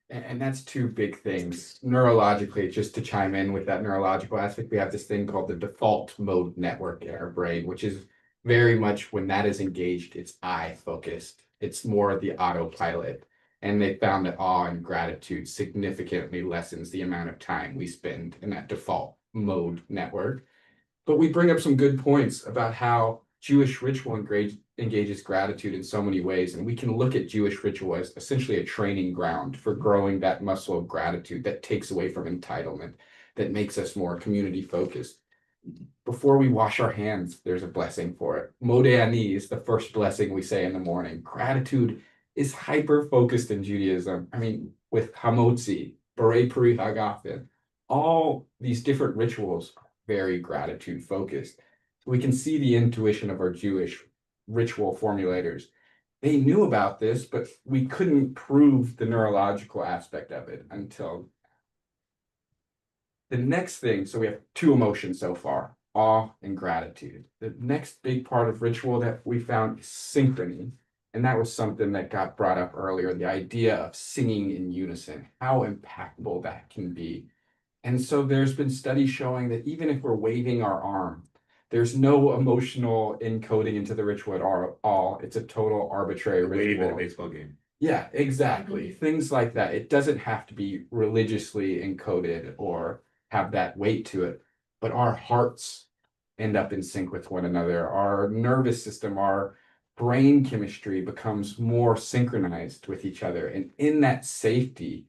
A: And that's two big things. Neurologically, just to chime in with that neurological aspect, we have this thing called the default mode network in our brain, which is very much when that is engaged, it's I focused. It's more the autopilot. And they found that awe and gratitude significantly lessens the amount of time we spend in that default mode network. But we bring up some good points about how Jewish ritual engages gratitude in so many ways. And we can look at Jewish ritual as essentially a training ground for growing that muscle of gratitude that takes away from entitlement, that makes us more community focused. Before we wash our hands, there's a blessing for it. Modeh Ani is the first blessing we say in the morning. Gratitude is hyper focused in Judaism. I mean, with Hamotzi, Borei Puri Hagafen, all these different rituals are very gratitude focused. We can see the intuition of our Jewish ritual formulators. They knew about this, but we couldn't prove the neurological aspect of it until the next thing. So we have two emotions so far, awe and gratitude. The next big part of ritual that we found is synchrony. And that was something that got brought up earlier, the idea of singing in unison, how impactful that can be. And so there's been studies showing that even if we're waving our arm, there's no emotional encoding into the ritual at all. It's a total arbitrary
F: Wave
A: ritual.
F: in a baseball game.
A: Yeah, exactly. Things like that. It doesn't have to be religiously encoded or have that weight to it, but our hearts end up in sync with one another. Our nervous system, our brain chemistry becomes more synchronized with each other. And in that safety,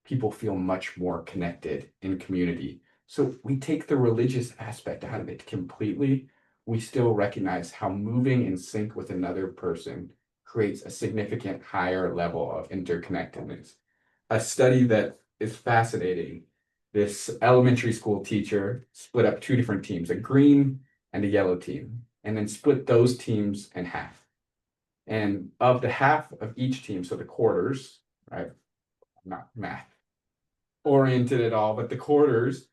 A: people feel much more connected in community. So we take the religious aspect out of it completely. We still recognize how moving in sync with another person creates a significant higher level of interconnectedness. A study that is fascinating, this elementary school teacher split up two different teams, a green and a yellow team, and then split those teams in half. And of the half of each team, so the quarters, right? Not math oriented at all, but the quarters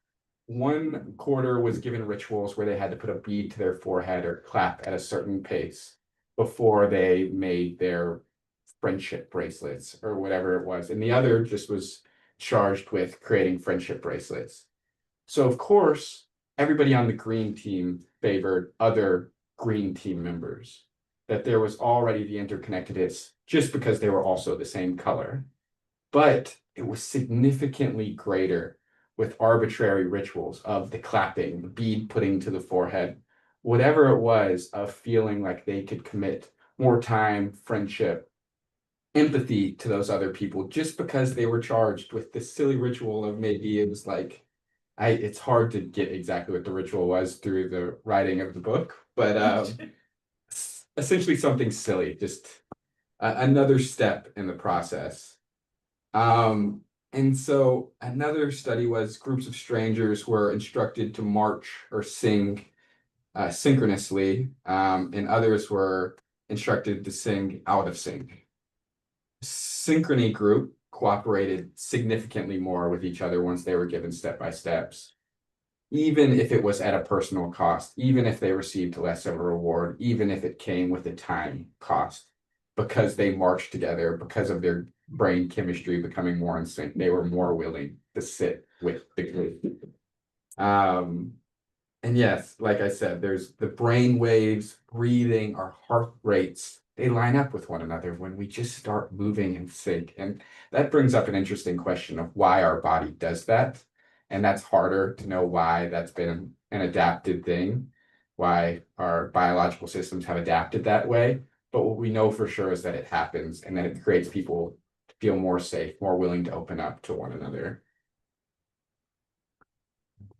A: one quarter was given rituals where they had to put a bead to their forehead or clap at a certain pace before they made their friendship bracelets or whatever it was. And the other just was charged with creating friendship bracelets. So of course, everybody on the green team favored other green team members, that there was already the interconnectedness just because they were also the same color. But it was significantly greater with arbitrary rituals of the clapping, the bead putting to the forehead, whatever it was, of feeling like they could commit more time, friendship, empathy to those other people just because they were charged with this silly ritual of maybe it was like it's hard to get exactly what the ritual was through the writing of the book, but essentially something silly, just another step in the process. And so another study was groups of strangers were instructed to march or sing synchronously, and others were instructed to sing out of sync. Synchrony group cooperated significantly more with each other once they were given step-by-steps, even if it was at a personal cost, even if they received less of a reward, even if it came with a time cost, because they marched together, because of their brain chemistry becoming more in sync, they were more willing to sit with the group. And yes, like I said, there's the brain waves, breathing, our heart rates, they line up with one another when we just start moving in sync. And that brings up an interesting question of why our body does that. And that's harder to know why that's been an adapted thing, why our biological systems have adapted that way. But what we know for sure is that it happens and that it creates people to feel more safe, more willing to open up to one another.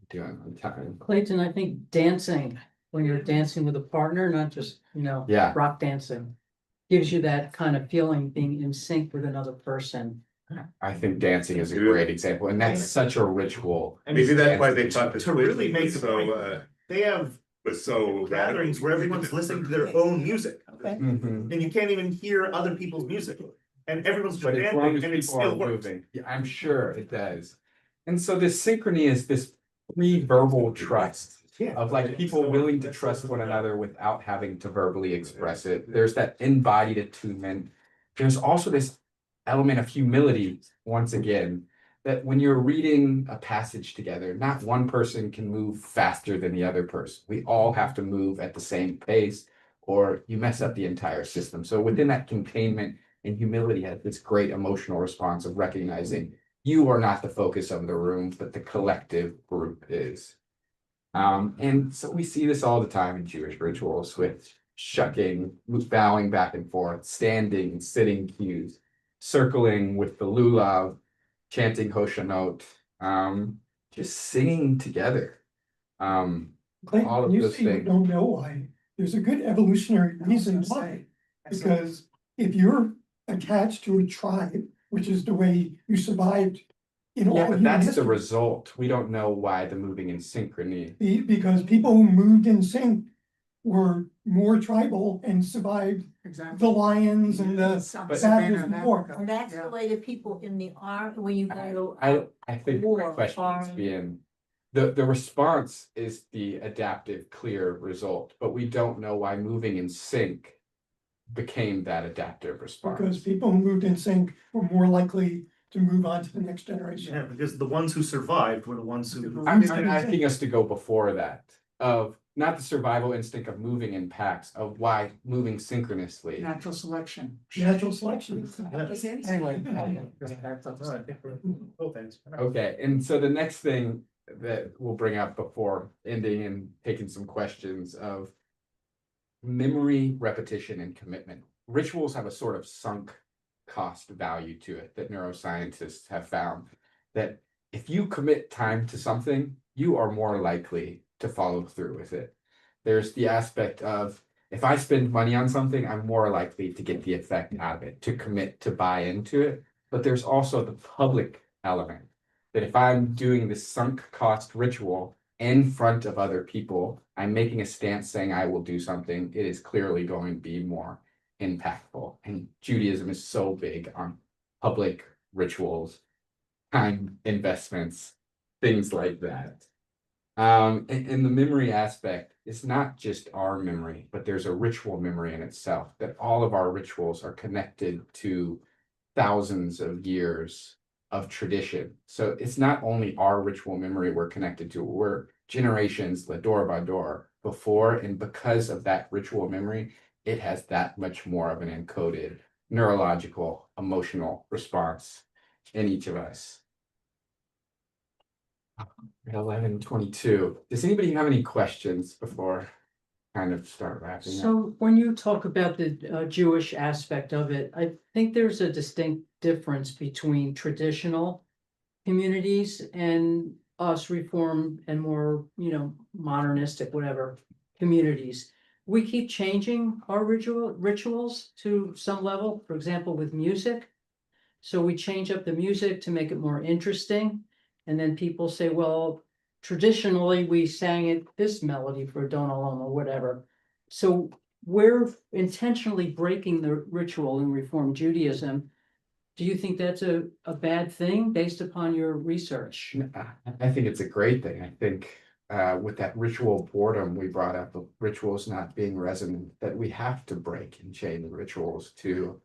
A: Doing on time.
C: Clayton, I think dancing, when you're dancing with a partner, not just,
A: Yeah.
C: rock dancing, gives you that kind of feeling, being in sync with another person.
A: I think dancing is a great example, and that's such a ritual.
F: And maybe that's why they thought
K: To really make the point, they have
F: was so
K: gatherings where everyone's listening to their own music.
A: Mhm.
K: And you can't even hear other people's music. And everyone's just
A: But as long
K: dancing
A: as
K: and it
A: people are
K: still works.
A: moving, yeah, I'm sure it does. And so this synchrony is this pre-verbal trust of like people willing to trust one another without having to verbally express it. There's that embodied attunement. There's also this element of humility, once again, that when you're reading a passage together, not one person can move faster than the other person. We all have to move at the same pace, or you mess up the entire system. So within that containment and humility has this great emotional response of recognizing you are not the focus of the room, but the collective group is. And so we see this all the time in Jewish rituals with shucking, bowing back and forth, standing, sitting cues, circling with the lulav, chanting Hoshanot, just singing together. All of
Q: You
A: those
Q: see, we
A: things.
Q: don't know why. There's a good evolutionary reason why. Because if you're attached to a tribe, which is the way you survived in all
A: Yeah, but
Q: human
A: that's the
Q: history,
A: result. We don't know why the moving in synchrony.
Q: because people who moved in sync were more tribal and survived the lions and the savages before.
J: And that's the way the people in the army, when you go.
A: I think the
J: War,
A: question is
J: farm.
A: being, the response is the adaptive, clear result, but we don't know why moving in sync became that adaptive response.
Q: Because people who moved in sync were more likely to move on to the next generation.
K: Yeah, because the ones who survived were the ones who.
A: I'm asking us to go before that, of not the survival instinct of moving in packs, of why moving synchronously.
H: Natural selection.
Q: Natural selection.
H: Anyway.
A: Okay, and so the next thing that we'll bring up before ending and taking some questions of memory, repetition, and commitment. Rituals have a sort of sunk cost value to it that neuroscientists have found that if you commit time to something, you are more likely to follow through with it. There's the aspect of if I spend money on something, I'm more likely to get the effect out of it, to commit, to buy into it. But there's also the public element that if I'm doing this sunk cost ritual in front of other people, I'm making a stance saying I will do something, it is clearly going to be more impactful. And Judaism is so big on public rituals, time investments, things like that. And the memory aspect is not just our memory, but there's a ritual memory in itself, that all of our rituals are connected to thousands of years of tradition. So it's not only our ritual memory we're connected to, we're generations, the door by door before, and because of that ritual memory, it has that much more of an encoded neurological, emotional response in each of us. 11:22. Does anybody have any questions before kind of start wrapping up?
C: So when you talk about the Jewish aspect of it, I think there's a distinct difference between traditional communities and us reform and more, modernistic, whatever, communities. We keep changing our rituals to some level, for example, with music. So we change up the music to make it more interesting. And then people say, well, traditionally we sang it this melody for Don Alon or whatever. So we're intentionally breaking the ritual in Reform Judaism. Do you think that's a bad thing based upon your research?
A: I think it's a great thing. I think with that ritual boredom we brought up, the rituals not being resonant, that we have to break and change rituals to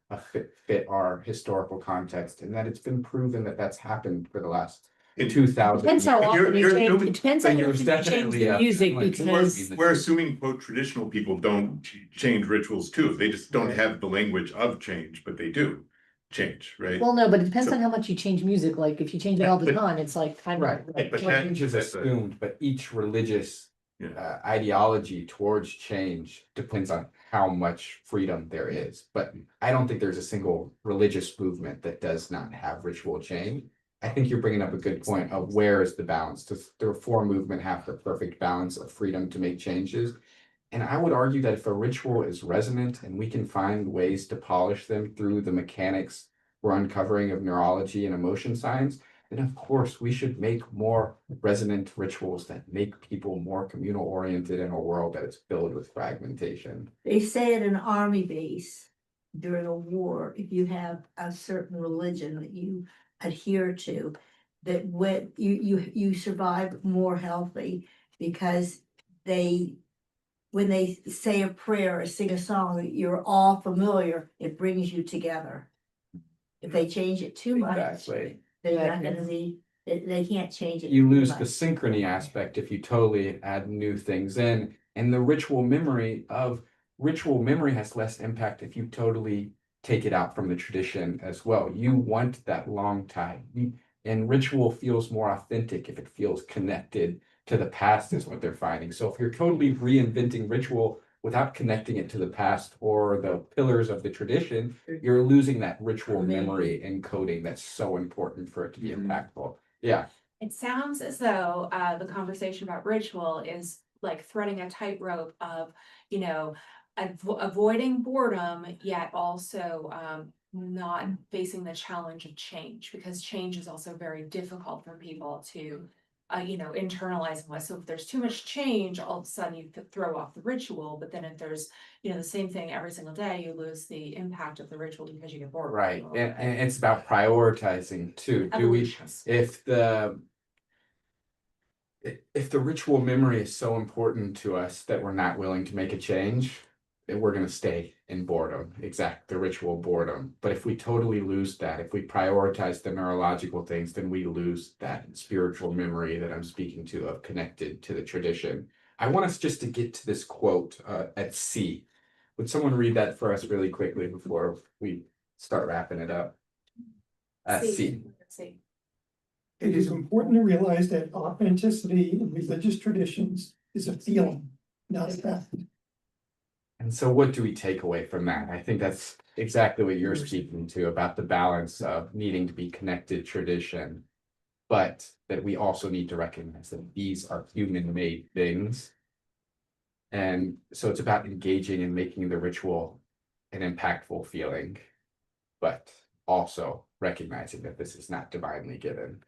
A: fit our historical context, and that it's been proven that that's happened for the last 2,000
D: Depends how often you
F: You're-
D: change, it depends how
A: but
D: often
A: there's
D: you change
A: definitely
D: the
A: a-
D: music
A: like,
D: because.
F: We're assuming quote traditional people don't change rituals too. They just don't have the language of change, but they do change, right?
D: Well, no, but it depends
F: So-
D: on how much you change music, like if you change it all the
F: But-
D: time, it's like kind of.
A: Right,
D: like,
F: but
D: what-
A: change is assumed, but each religious
F: Yeah.
A: ideology towards change depends on how much freedom there is. But I don't think there's a single religious movement that does not have ritual change. I think you're bringing up a good point of where is the balance. Does the Reform movement have the perfect balance of freedom to make changes? And I would argue that if a ritual is resonant and we can find ways to polish them through the mechanics we're uncovering of neurology and emotion science, then of course we should make more resonant rituals that make people more communal oriented in a world that is filled with fragmentation.
J: They say at an army base during a war, if you have a certain religion that you adhere to, that when you survive more healthy because when they say a prayer or sing a song that you're all familiar, it brings you together. If they change it too much,
A: Exactly.
J: they're not gonna be, they can't change it.
A: You
J: too
A: lose
J: much.
A: the synchrony aspect if you totally add new things in, and the ritual memory has less impact if you totally take it out from the tradition as well. You want that long tie, and ritual feels more authentic if it feels connected to the past, is what they're finding. So if you're totally reinventing ritual without connecting it to the past or the pillars of the tradition, you're losing that ritual memory encoding that's so important for it to be impactful. Yeah.
P: It sounds as though the conversation about ritual is like threading a tightrope of, avoiding boredom, yet also not facing the challenge of change, because change is also very difficult for people to, internalize. So if there's too much change, all of a sudden you could throw off the ritual, but then if there's, the same thing every single day, you lose the impact of the ritual because you get bored.
A: Right, and it's about prioritizing too.
P: Evolution.
A: If the ritual memory is so important to us that we're not willing to make a change, then we're gonna stay in boredom, the ritual boredom. But if we totally lose that, if we prioritize the neurological things, then we lose that spiritual memory that I'm speaking to of connected to the tradition. I want us just to get to this quote at C. Would someone read that for us really quickly before we start wrapping it up? C.
Q: It is important to realize that authenticity in religious traditions is a feeling, not a fact.
A: And so what do we take away from that? I think that's exactly what you're speaking to about the balance of needing to be connected tradition, but that we also need to recognize that these are human-made things. And so it's about engaging and making the ritual an impactful feeling, but also recognizing that this is not divinely given.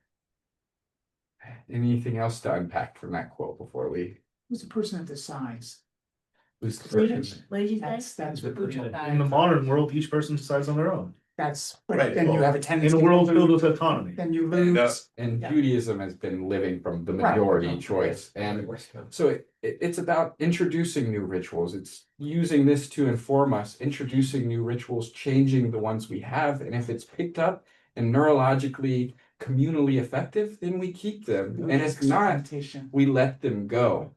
A: Anything else to unpack from that quote before we?
H: Who's the person that decides?
A: Who's the person?
J: What did you say?
H: That's
F: The
H: brutal.
K: In the modern world, each person decides on their own.
H: but then you have a tendency.
K: In a world
H: to
K: filled
H: lose-
K: with autonomy.
H: Then you
A: And,
H: lose.
A: and
H: Yeah.
A: Judaism has been living from the
H: Right.
A: majority choice, and so it's about introducing new rituals. It's using this to inform us, introducing new rituals, changing the ones we have, and if it's picked up and neurologically, communally effective, then we keep them, and if not, we let them go.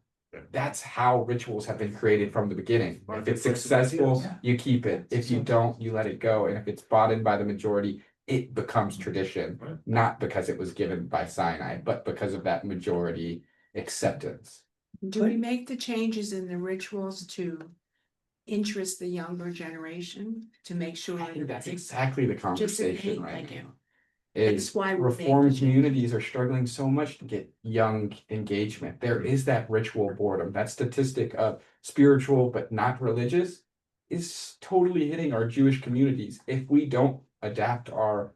A: That's how rituals have been created from the beginning. If it's successful, you keep it. If you don't, you let it go. And if it's bought in by the majority, it becomes tradition, not because it was given by Sinai, but because of that majority acceptance.
E: Do we make the changes in the rituals to interest the younger generation to make sure?
A: I think that's exactly the conversation right
E: like it.
A: now.
E: That's
A: Is
E: why we make the
A: reform
E: change.
A: communities are struggling so much to get young engagement. There is that ritual boredom. That statistic of spiritual but not religious is totally hitting our Jewish communities. If we don't adapt our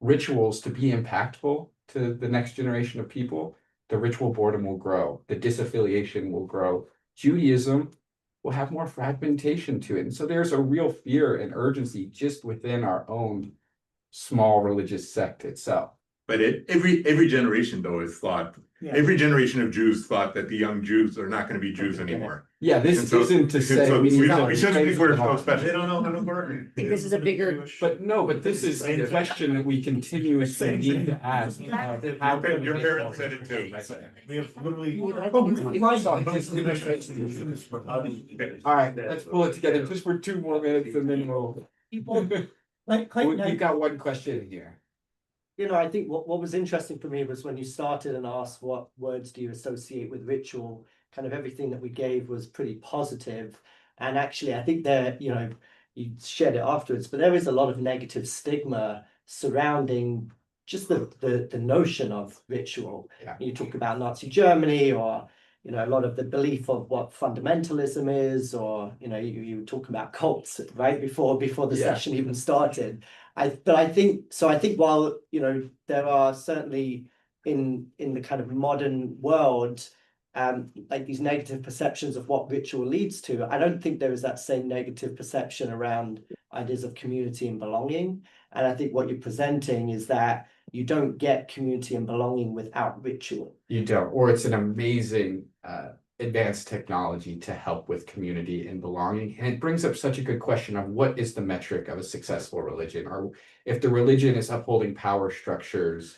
A: rituals to be impactful to the next generation of people, the ritual boredom will grow, the disaffiliation will grow. Judaism will have more fragmentation to it. And so there's a real fear and urgency just within our own small religious sect itself.
F: But every generation though is thought, every generation of Jews thought that the young Jews are not gonna be Jews anymore.
A: Yeah, this
F: And so-
A: isn't to
F: and
A: say
F: so
A: we need to
F: we shouldn't be
A: change
F: so
A: it.
F: special.
K: They don't know how to work.
D: I think this is a bigger.
A: But this is a question that we continuously need to ask. How can
F: Your
A: we-
F: parents said it too.
K: We have literally.
A: All right, let's pull it together just for 2 more minutes and then we'll.
R: Like Clayton,
A: We've got one question here.
R: you know, I think what was interesting for me was when you started and asked what words do you associate with ritual, kind of everything that we gave was pretty positive. And actually, I think that, you know, you shared it afterwards, but there is a lot of negative stigma surrounding just the notion of ritual.
A: Yeah.
R: You talk about Nazi Germany, or, you know, a lot of the belief of what fundamentalism is, or, you know, you talk about cults right before the
A: Yeah.
R: session even started. I think while, you know, there are certainly in the kind of modern world, like these negative perceptions of what ritual leads to, I don't think there is that same negative perception around ideas of community and belonging. And I think what you're presenting is that you don't get community and belonging without ritual.
A: You don't, or it's an amazing advanced technology to help with community and belonging. And it brings up such a good question of what is the metric of a successful religion, or if the religion is upholding power structures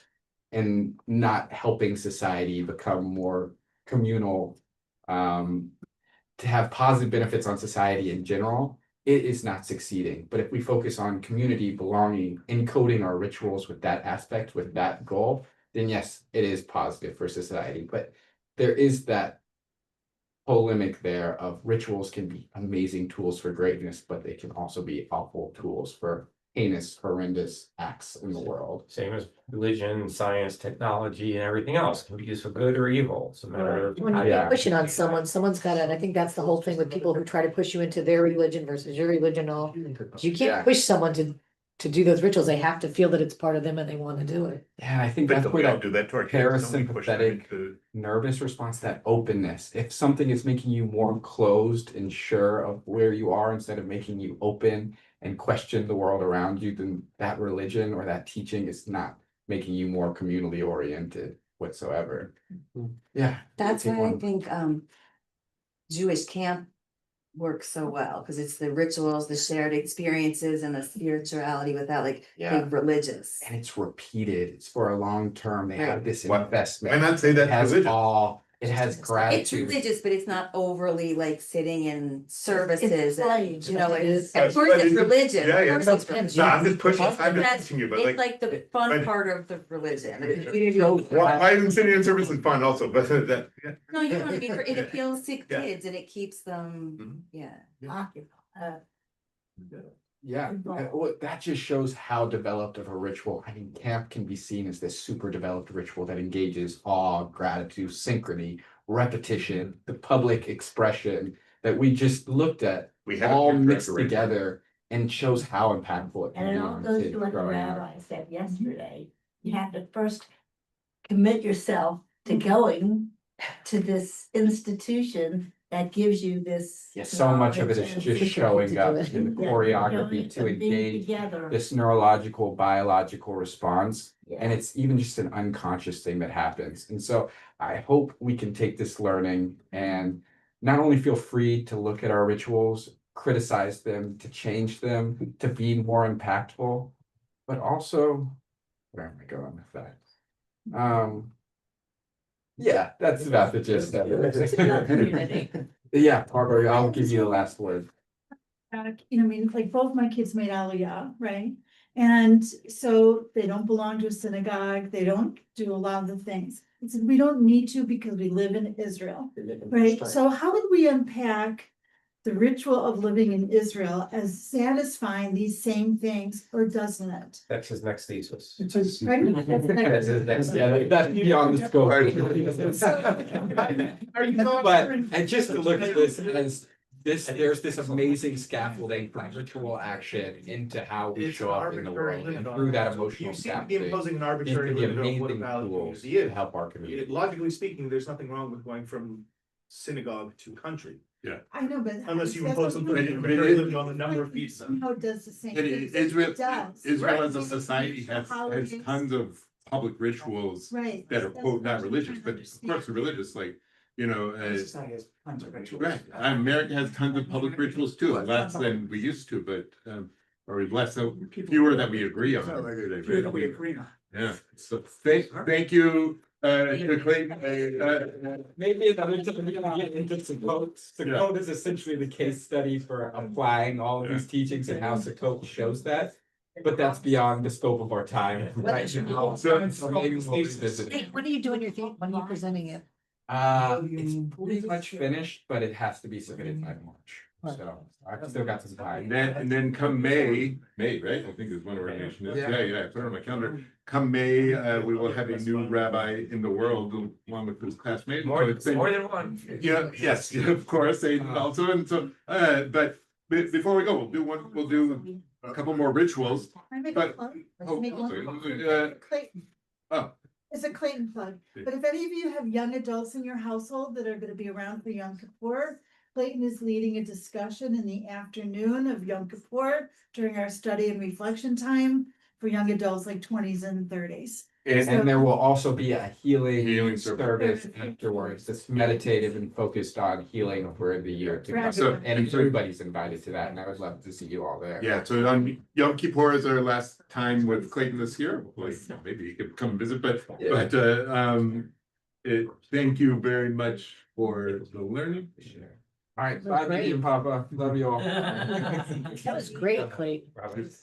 A: and not helping society become more communal, to have positive benefits on society in general, it is not succeeding. But if we focus on community, belonging, encoding our rituals with that aspect, with that goal, then yes, it is positive for society. But there is that polemic there of rituals can be amazing tools for greatness, but they can also be awful tools for heinous, horrendous acts in the world.
G: Same as religion, science, technology, and everything else can be used for good or evil. It's a matter of.
D: When you get pushing on someone's got it, and I think that's the whole thing with people who try to push you into their religion versus your religion, all. You
A: Yeah.
D: can't push someone to do those rituals, they have to feel that it's part of them and they wanna do it.
A: Yeah, I think
F: But
A: that's
F: don't
A: where
F: we all
A: that
F: do that to our kids? Don't we push them
A: parasympathetic
F: into-
A: nervous response, that openness. If something is making you more closed and sure of where you are instead of making you open and question the world around you, then that religion or that teaching is not making you more communally oriented whatsoever. Yeah.
N: That's
A: take
N: why I
A: one.
N: think Jewish camp works so well, because it's the rituals, the shared experiences, and the spirituality without like
A: Yeah.
N: being religious.
A: And it's repeated. It's for a long term. They have this
F: Why-
A: investment.
F: why not say that's
A: It has
F: religion?
A: awe. It has
N: It's
A: gratitude.
N: religious, but it's not overly like sitting in services,
J: It's
N: you know,
J: like-
N: it's,
F: But
N: of course it's
F: it-
N: religious.
F: Yeah,
N: Of
F: yeah.
N: course it's religious.
F: No, I'm just pushing, I'm just
N: That's-
F: pushing you, but
N: It's like the fun
F: but-
N: part of the religion.
F: why isn't sitting in service is fun also, but that, yeah.
N: No, you want to be, it appeals to
F: Yeah.
N: kids and it keeps them, yeah.
A: Yeah, well, that just shows how developed of a ritual. I mean, camp can be seen as this super developed ritual that engages awe, gratitude, synchrony, repetition, the public expression that we just looked at,
F: We have a
A: all
F: camp
A: mixed
F: director right now.
A: together, and shows how impactful it can
J: And
A: be
J: it all
A: on
J: goes
A: kids
J: to what the
A: growing up.
J: rabbi said yesterday. You have to first commit yourself to going to this institution that gives you this.
A: Yeah, so much of it is
J: knowledge
A: just
J: and-
A: showing up
D: it.
A: in the
J: Yeah,
A: choreography to
J: and being
A: engage
J: together.
A: this neurological, biological response. And it's even just an unconscious thing that happens. And so I hope we can take this learning and not only feel free to look at our rituals, criticize them, to change them, to be more impactful, but also, where am I going with that? Yeah, that's about the gist of it. Yeah, Barbara, I'll give you the last word.
O: You know, I mean, like both my kids made Aliyah, right? And so they don't belong to a synagogue, they don't do a lot of the things. We don't need to because we live in Israel, right? So how would we unpack the ritual of living in Israel as satisfying these same things, or doesn't it?
G: That's his next thesis.
Q: It says.
O: Right? That's the next-
A: That's his next, yeah, that's beyond the scope. But, and just to look at this as there's this amazing scaffolding from ritual action into how we
K: It's
A: show
K: an
A: up in the
K: arbitrary
A: world,
K: limit
A: and
K: on
A: through that
K: So
A: emotional
K: You seem to be
A: scaffolding.
K: imposing an
A: These
K: arbitrary
A: can be
K: limit on what a
A: amazing
K: valid
A: tools
K: community
A: to
K: is.
A: help our community.
K: Logically speaking, there's nothing wrong with going from synagogue to country.
O: I know, but.
K: Unless you
O: that's
K: impose
O: what
K: some
O: we-
K: arbitrary limit on the number of feet.
O: How it does the same.
S: And
O: thing.
S: Israel,
O: It does.
S: Israel
O: Right.
S: as a society has
O: Holidays.
S: tons of public rituals
O: Right.
S: that are
O: That's
S: quote
O: what I'm
S: not religious,
O: trying to
S: but of course the religious, like, you know,
H: Society has tons of rituals.
S: right. America has tons of public rituals too, less than we used to, but or less than fewer that we agree on.
H: Fewer that we agree on.
S: Yeah, so thank you, Clayton.
A: Maybe another time we can get into Sukkot. Sukkot is essentially the case study for applying all of these teachings and how Sukkot shows that. But that's beyond the scope of our time right now. So maybe we'll revisit
D: Hey,
A: it.
D: when are you doing your thing? When are you presenting it?
A: It's pretty much finished, but it has to be submitted by March. So I've still got some time.
S: And then come May, right? I think is when ordination is. Yeah, put it on my calendar. Come May, we will have a new rabbi in the world, along with his classmate.
G: More
S: So
G: more than one.
S: yeah, yes, of course, they also, and so, but before we go, we'll do a couple more rituals.
O: Can I make a
S: But-
O: plug?
S: Oh,
O: Make one?
S: sorry,
O: Clayton.
S: oh.
O: It's a Clayton plug, but if any of you have young adults in your household that are gonna be around for Yom Kippur, Clayton is leading a discussion in the afternoon of Yom Kippur during our study and reflection time for young adults like 20s and 30s.
A: And there will also be a healing
S: service.
A: service afterwards, that's meditative and focused on healing for the year to come.
O: Right.
S: So-
A: And everybody's invited to that, and I would love to see you all there.
S: Yeah, so on Yom Kippur is our last time with Clayton this year. Like, maybe he could come visit, but thank you very much for the learning.
A: All right, bye, Papa, love you all.
D: That was great, Clayton.
G: Robert.